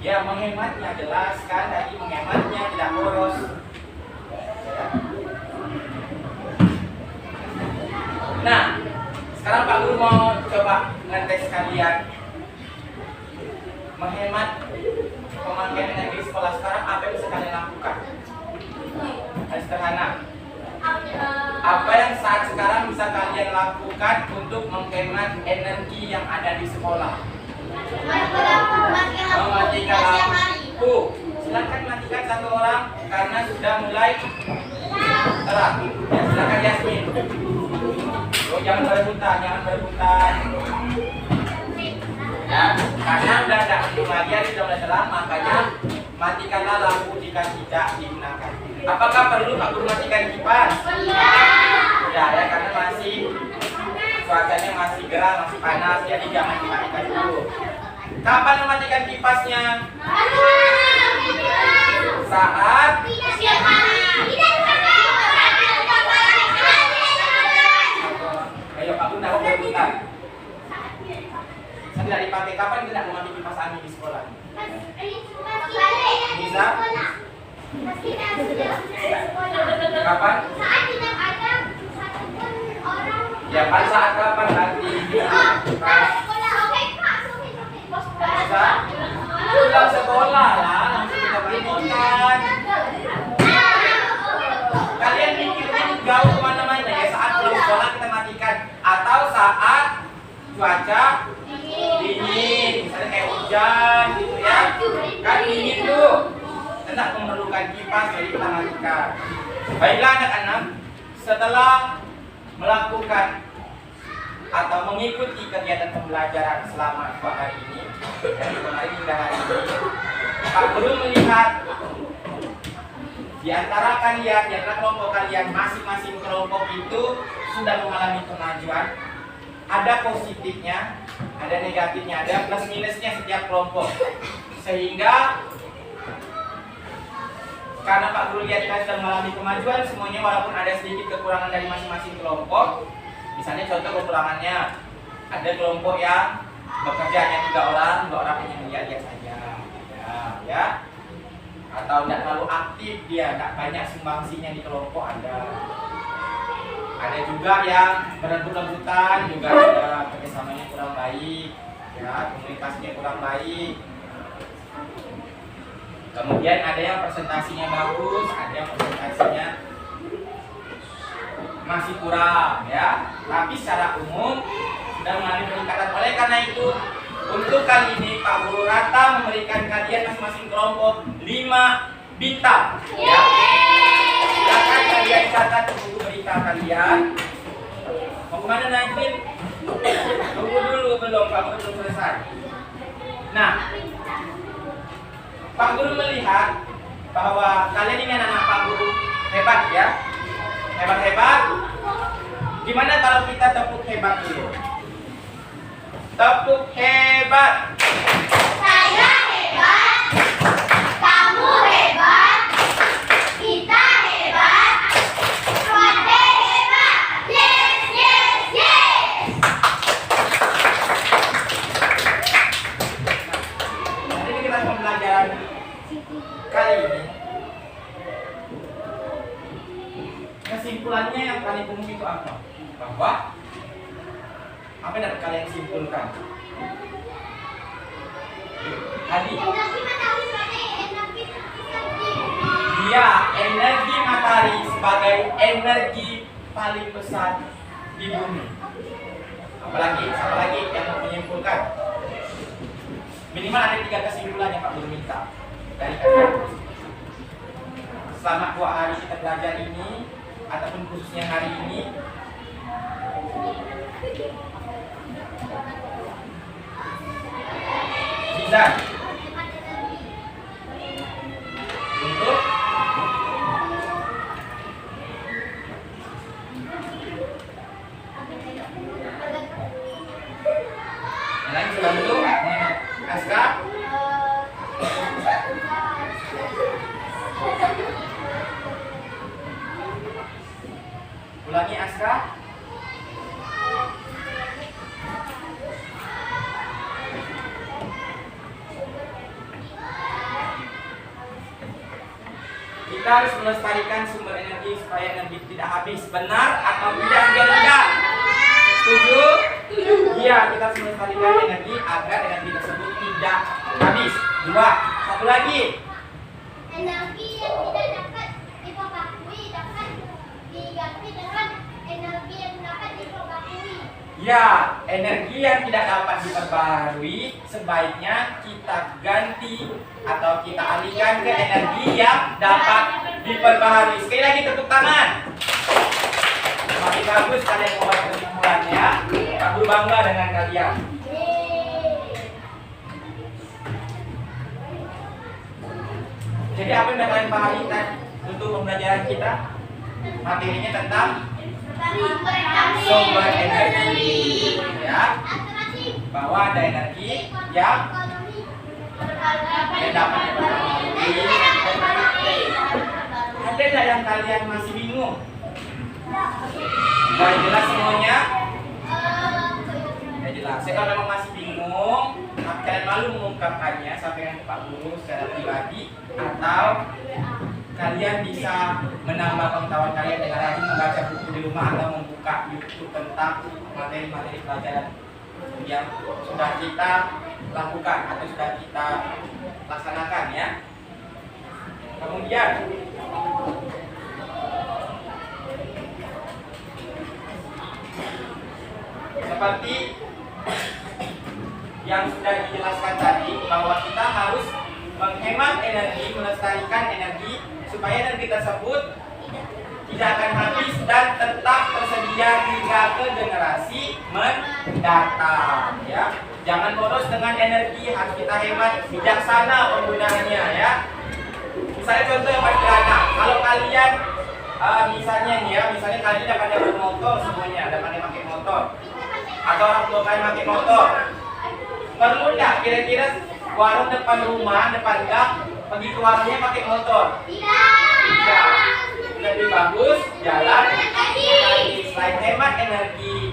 Ya, menghematnya jelas kan, tadi menghematnya tidak boros. Nah, sekarang Pak Guru mau coba ngetes kalian menghemat pemakaian energi sekolah sekarang. Apa yang bisa kalian lakukan? Sederhana. Apa yang saat sekarang bisa kalian lakukan untuk menghemat energi yang ada di sekolah? Mematikan lampu. Silakan matikan satu orang karena sudah mulai terang. Ya, silakan Yasmin. Oh, jangan berebutan, jangan berebutan. Ya, karena udah ada mendung lagi, hari sudah mulai terang, makanya matikanlah lampu jika tidak digunakan. Apakah perlu Pak Guru matikan kipas? Ya, ya, karena masih cuacanya masih gerah, masih panas, jadi jangan dimatikan dulu. Kapan mematikan kipasnya? Saat ayo Pak Guru, tahu berebutan. Saya tidak dipakai. Kapan tidak mematikan kipas angin di sekolah? Bisa? Kapan? Saat tidak ada satupun orang. Ya, pada saat kapan nanti? Bisa? Pulang sekolah lah, langsung kita matikan. Kalian mikirnya jauh kemana-mana ya, saat pulang sekolah kita matikan. Atau saat cuaca dingin, misalnya kayak hujan gitu ya. Kan dingin tuh, tidak memerlukan kipas, jadi kita matikan. Baiklah anak-anak, setelah melakukan atau mengikuti kegiatan pembelajaran selama 2 hari ini, dari kemarin hingga hari ini, Pak Guru melihat di antara kalian, di antara kelompok kalian, masing-masing kelompok itu sudah mengalami kemajuan. Ada positifnya, ada negatifnya, ada plus minusnya setiap kelompok. Sehingga karena Pak Guru lihat kita sedang mengalami kemajuan semuanya, walaupun ada sedikit kekurangan dari masing-masing kelompok. Misalnya contoh kekurangannya, ada kelompok yang bekerja hanya 3 orang, 2 orang hanya melihat saja, ya. Atau tidak terlalu aktif dia, tidak banyak sumbangsinya di kelompok ada. Ada juga yang berebut-rebutan, juga ada kerjasamanya kurang baik, ya, komunikasinya kurang baik. Kemudian ada yang presentasinya bagus, ada yang presentasinya masih kurang, ya. Tapi secara umum sudah mengalami peningkatan. Oleh karena itu, untuk kali ini Pak Guru Rata memberikan kalian masing-masing kelompok 5 bintang. Ya. Silakan kalian catat buku berita kalian. Mau kemana Najmin? Tunggu dulu, belum, Pak Guru belum selesai. Nah, Pak Guru melihat bahwa kalian ini anak-anak Pak Guru hebat, ya. Hebat-hebat. Gimana kalau kita tepuk hebat dulu? Tepuk hebat. Saya hebat, kamu hebat, kita hebat, Rode hebat. Yes, yes, yes. Jadi kita pembelajaran kali ini, kesimpulannya yang paling umum itu apa? Bahwa apa yang dapat kalian simpulkan? Tadi Energi matahari sebagai energi dia energi matahari sebagai energi paling besar di bumi. Apalagi, siapa lagi yang mau menyimpulkan? Minimal ada 3 kesimpulan yang Pak Guru minta dari kalian. Selama 2 hari kita belajar ini, ataupun khususnya hari ini, bisa untuk yang lain sudah dulu, Aska. Ulangi Aska. Kita harus melestarikan sumber energi supaya energi tidak habis. Benar atau tidak, tidak? Setuju? Iya, kita harus melestarikan energi agar energi tersebut tidak habis. 2. Satu lagi. energi yang tidak dapat dipakui dapat diganti dengan energi yang dapat dipakui. Ya, energi yang tidak dapat diperbarui sebaiknya kita ganti atau kita alihkan ke energi yang dapat diperbarui. Sekali lagi tepuk tangan. Semakin bagus kalian membuat kesimpulannya. Pak Guru bangga dengan kalian. Jadi apa yang kalian pahami tadi untuk pembelajaran kita? Materinya tentang sumber energi, ya, bahwa ada energi yang dapat diperbarui. Ada nggak yang kalian masih bingung? Nggak jelas semuanya? Nggak jelas. Saya kalau memang masih bingung, tapi kalian malu mengungkapkannya, sampaikan ke Pak Guru secara pribadi, atau kalian bisa menambah pengetahuan kalian dengan rajin membaca buku di rumah atau membuka YouTube tentang materi-materi pelajaran yang sudah kita lakukan atau sudah kita laksanakan, ya. Kemudian seperti yang sudah dijelaskan tadi, bahwa kita harus menghemat energi, melestarikan energi supaya energi tersebut tidak akan habis dan tetap tersedia hingga ke generasi mendatang, ya. Jangan boros dengan energi, harus kita hemat, bijaksana penggunaannya, ya. Misalnya contoh yang paling sederhana, kalau kalian misalnya nih, ya, misalnya kalian udah pada bermotor semuanya, udah pada pakai motor, atau orang tua kalian pakai motor, Perlu nggak kira-kira warung depan rumah, depan gang, pergi ke warungnya pakai motor? Tidak. Lebih bagus jalan kaki. Selain hemat energi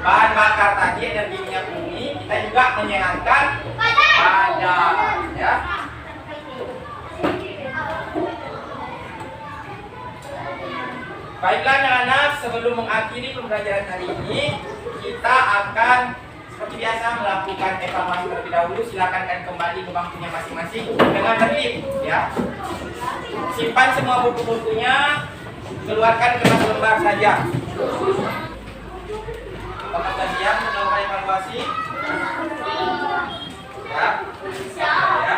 bahan bakar tadi, energi minyak bumi, kita juga menyehatkan badan, ya. Baiklah anak-anak, sebelum mengakhiri pembelajaran hari ini, kita akan seperti biasa melakukan evaluasi terlebih dahulu. Silakan kan kembali ke bangkunya masing-masing dengan tertib, ya. Simpan semua buku-bukunya, keluarkan kertas lembar saja. Apakah sudah siap melakukan evaluasi? Ya. Ya.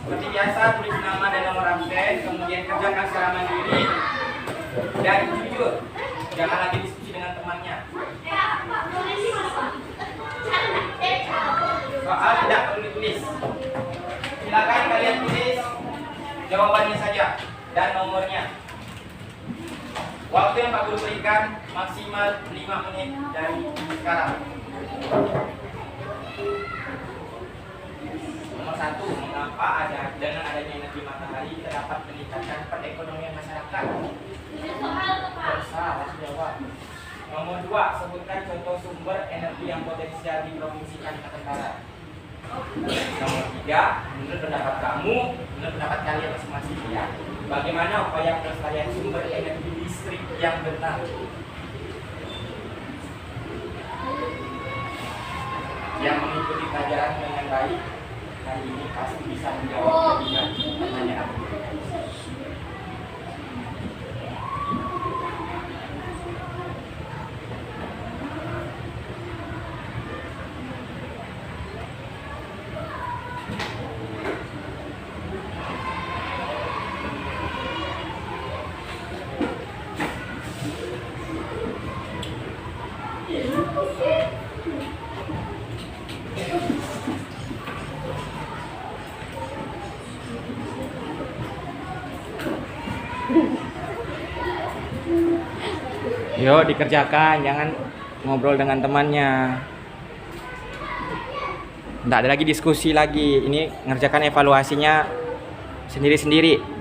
Seperti biasa, tulis nama dan nomor absen, kemudian kerjakan secara mandiri dan jujur. Jangan lagi diskusi dengan temannya. Soal tidak perlu ditulis. Silakan kalian tulis jawabannya saja dan nomornya. Waktu yang Pak Guru berikan maksimal 5 menit dari sekarang. Nomor 1, mengapa dengan adanya energi matahari terdapat meningkatkan perekonomian masyarakat? Salah jawab. Nomor 2, sebutkan contoh sumber energi yang potensial di Provinsi Kalimantan Barat. Nomor 3, menurut pendapat kamu, menurut pendapat kalian masing-masing, ya, bagaimana upaya pelestarian sumber energi listrik yang benar? Yang mengikuti pelajaran dengan baik hari ini pasti bisa menjawab pertanyaan. Yuk dikerjakan, jangan ngobrol dengan temannya. Nggak ada lagi diskusi lagi. Ini ngerjakan evaluasinya sendiri-sendiri.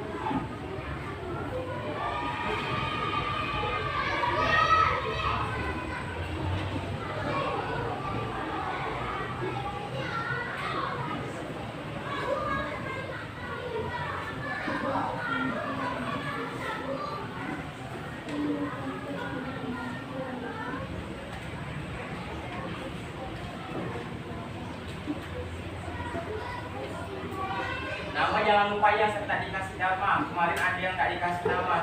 Nama jangan lupa ya, serta dikasih nama. Kemarin ada yang nggak dikasih nama.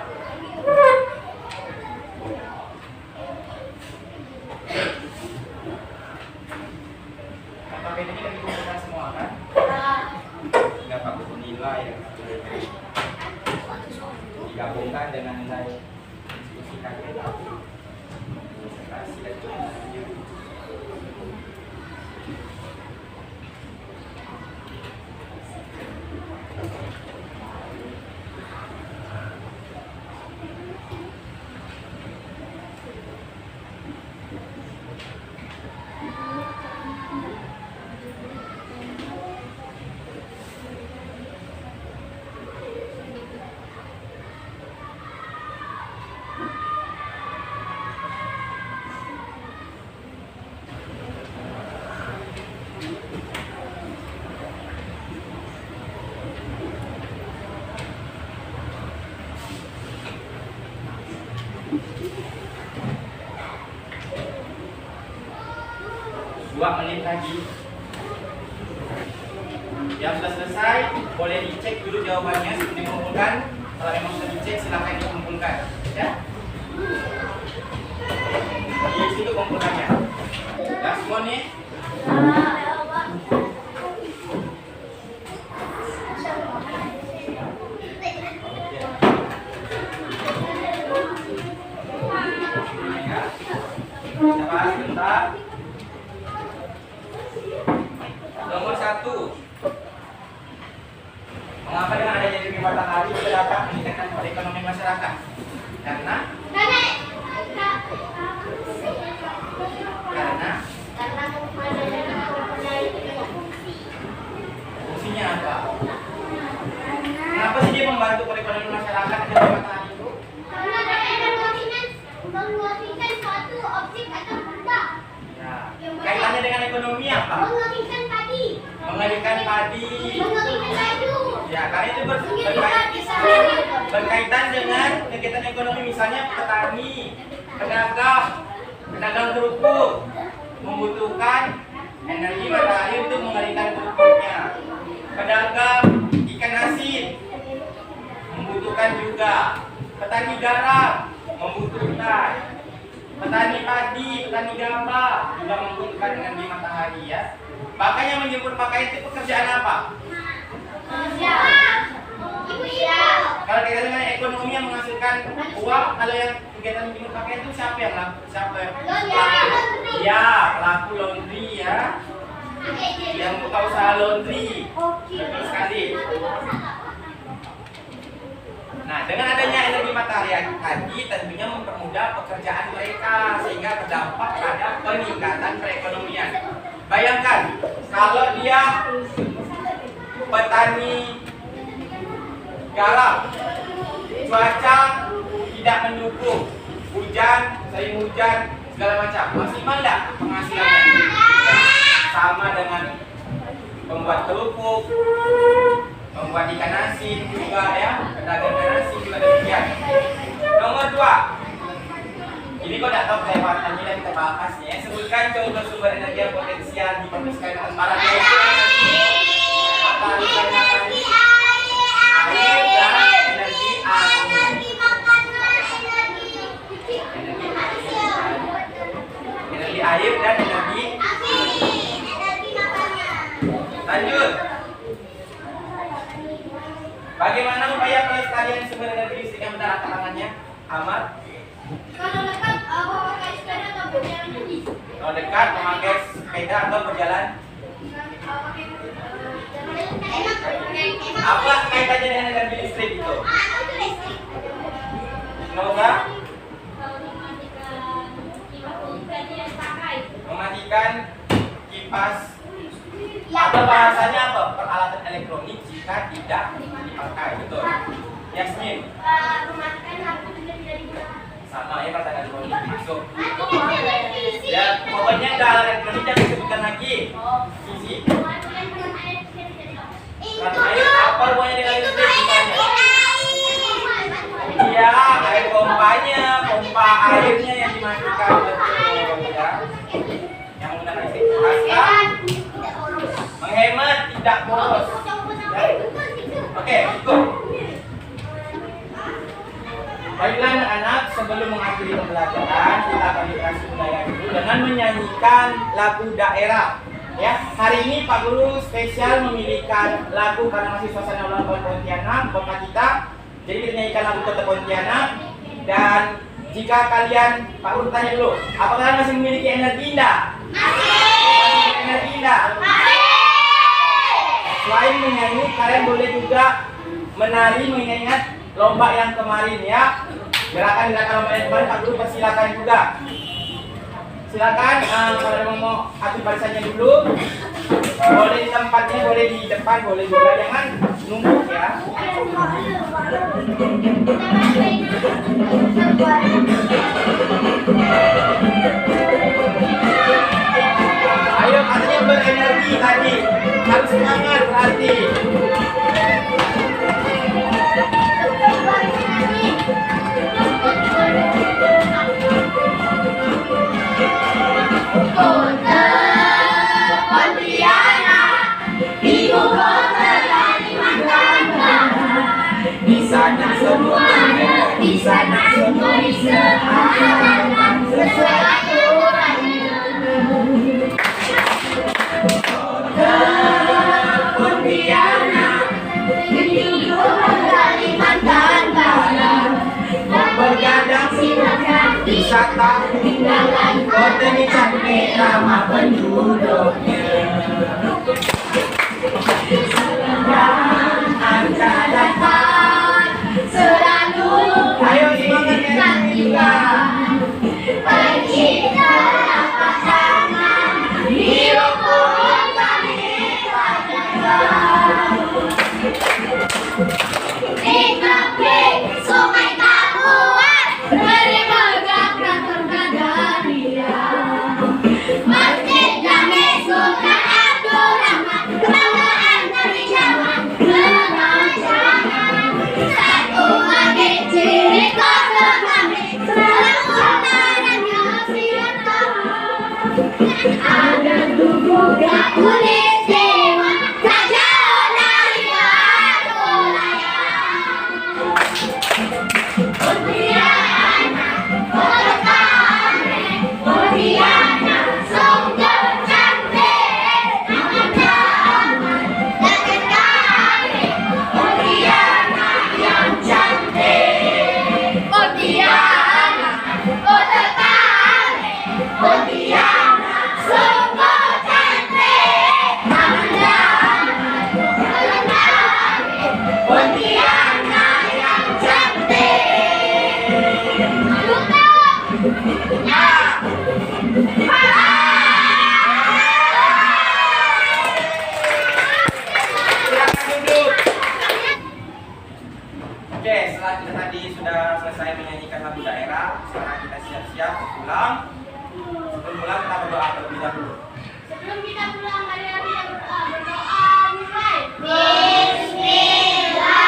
Apakah ini kan dikumpulkan semua kan? Nggak pakai nilai ya. Digabungkan dengan nilai diskusi kalian tadi. Presentasi dan sebagainya. Dua menit lagi. Yang sudah selesai boleh dicek dulu jawabannya sebelum dikumpulkan. Kalau memang sudah dicek silakan dikumpulkan, ya. Di situ kumpulkannya. Ya semua nih. Kita bahas bentar. Nomor 1, mengapa dengan adanya energi matahari dapat meningkatkan perekonomian masyarakat? Karena kegiatan ekonomi misalnya petani, pedagang kerupuk membutuhkan energi matahari untuk mengeringkan kerupuknya. Pedagang ikan asin membutuhkan juga. Petani garam membutuhkan. Petani padi, petani gabah juga membutuhkan energi matahari ya. Bahkan yang menjemur pakaian itu pekerjaan apa? Kalau kita dengan ekonomi yang menghasilkan uang, kalau yang kegiatan menjemur pakaian itu siapa yang ya, pelaku laundry ya. Yang buka usaha laundry. Betul sekali. Nah, dengan adanya energi matahari tadi tentunya mempermudah pekerjaan mereka sehingga berdampak pada peningkatan perekonomian. Bayangkan kalau dia petani garam, cuaca tidak mendukung, hujan, sering hujan, segala macam, maksimal enggak penghasilannya? Sama dengan pembuat kerupuk, membuat ikan asin juga ya, pedagang ikan asin juga demikian. Nomor 2, ini kok tidak tahu kelewatannya dan kita bahas ya. Sebutkan contoh sumber energi yang potensial di pemiskinan barat yaitu matahari, air dan energi angin. Energi air dan energi. Lanjut. Bagaimana upaya pelestarian sumber energi listrik yang benar tangannya? Ahmad? Kalau dekat pakai sepeda atau berjalan kaki? Kalau dekat memakai sepeda atau berjalan? Apa kaitannya dengan energi listrik itu? Kenapa? Mematikan kipas. Atau bahasanya apa? Peralatan elektronik jika tidak dipakai, betul. Yasmin? Mematikan lampu jika tidak digunakan. Sama ya, peralatan elektronik masuk. Ya, pokoknya ada alat elektronik yang disebutkan lagi. Sisi. Keran air apa hubungannya dengan listrik misalnya? Iya, air pompanya, pompa airnya yang dimatikan, betul ya. Yang menggunakan listrik asal menghemat, tidak boros. Ya. Oke, ikut. Baiklah anak-anak, sebelum mengakhiri pembelajaran kita akan dikasih budaya dulu dengan menyanyikan lagu daerah. Ya, hari ini Pak Guru spesial memilihkan lagu karena masih suasana ulang tahun Pontianak Bapak kita. Jadi kita nyanyikan lagu Kota Pontianak. Dan jika kalian, Pak Guru tanya dulu, apakah kalian masih memiliki energi enggak? Masih energi enggak? Selain menyanyi, kalian boleh juga menari mengingat lomba yang kemarin ya. Gerakan-gerakan lomba yang kemarin Pak Guru persilakan juga. Silakan kalau mau atur barisannya dulu. Boleh di tempatnya, boleh di depan, boleh juga, jangan numpuk ya. Ayo katanya berenergi tadi, harus semangat berarti. Kota Pontianak, ibu kota Kalimantan Barat. Di sana semua disehatkan sesuai aturannya. Kota Pontianak, Ibu kota Kalimantan Barat. bergadang Silakan wisata tinggalkan kota ini cantik ramah penduduknya. Angka dapat selalu ayo semangat ya juga. kita dapat tangan dirukun kami nikmati sungai Kapuan dari megahkan terkadang dia masjid Jami Sultan Abdul setelah kita tadi sudah selesai menyanyikan lagu daerah, sekarang kita siap-siap pulang. Sebelum pulang kita berdoa terlebih dahulu. Sebelum kita pulang, mari kita berdoa mulai. Bismillah.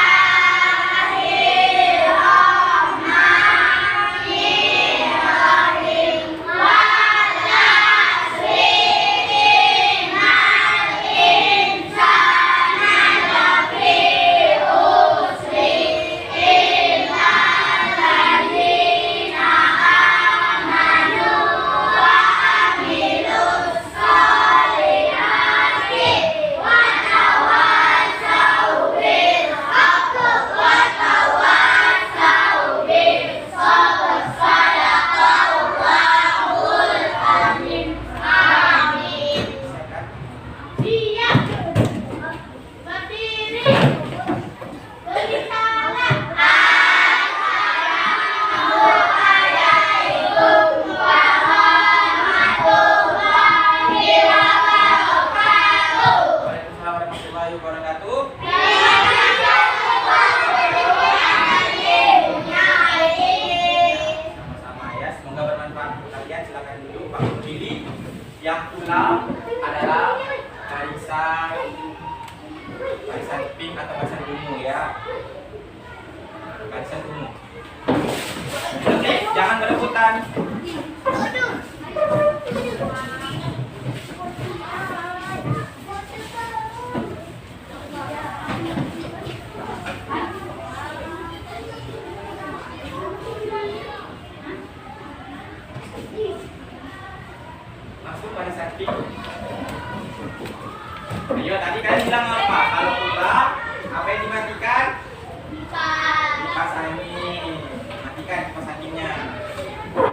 Yang pulang adalah barisan pink atau barisan ungu ya. Barisan ungu. Oke, jangan berebutan. Masuk barisan pink. Ayo, tadi kan bilang apa? Kalau pulang, apa yang dimatikan?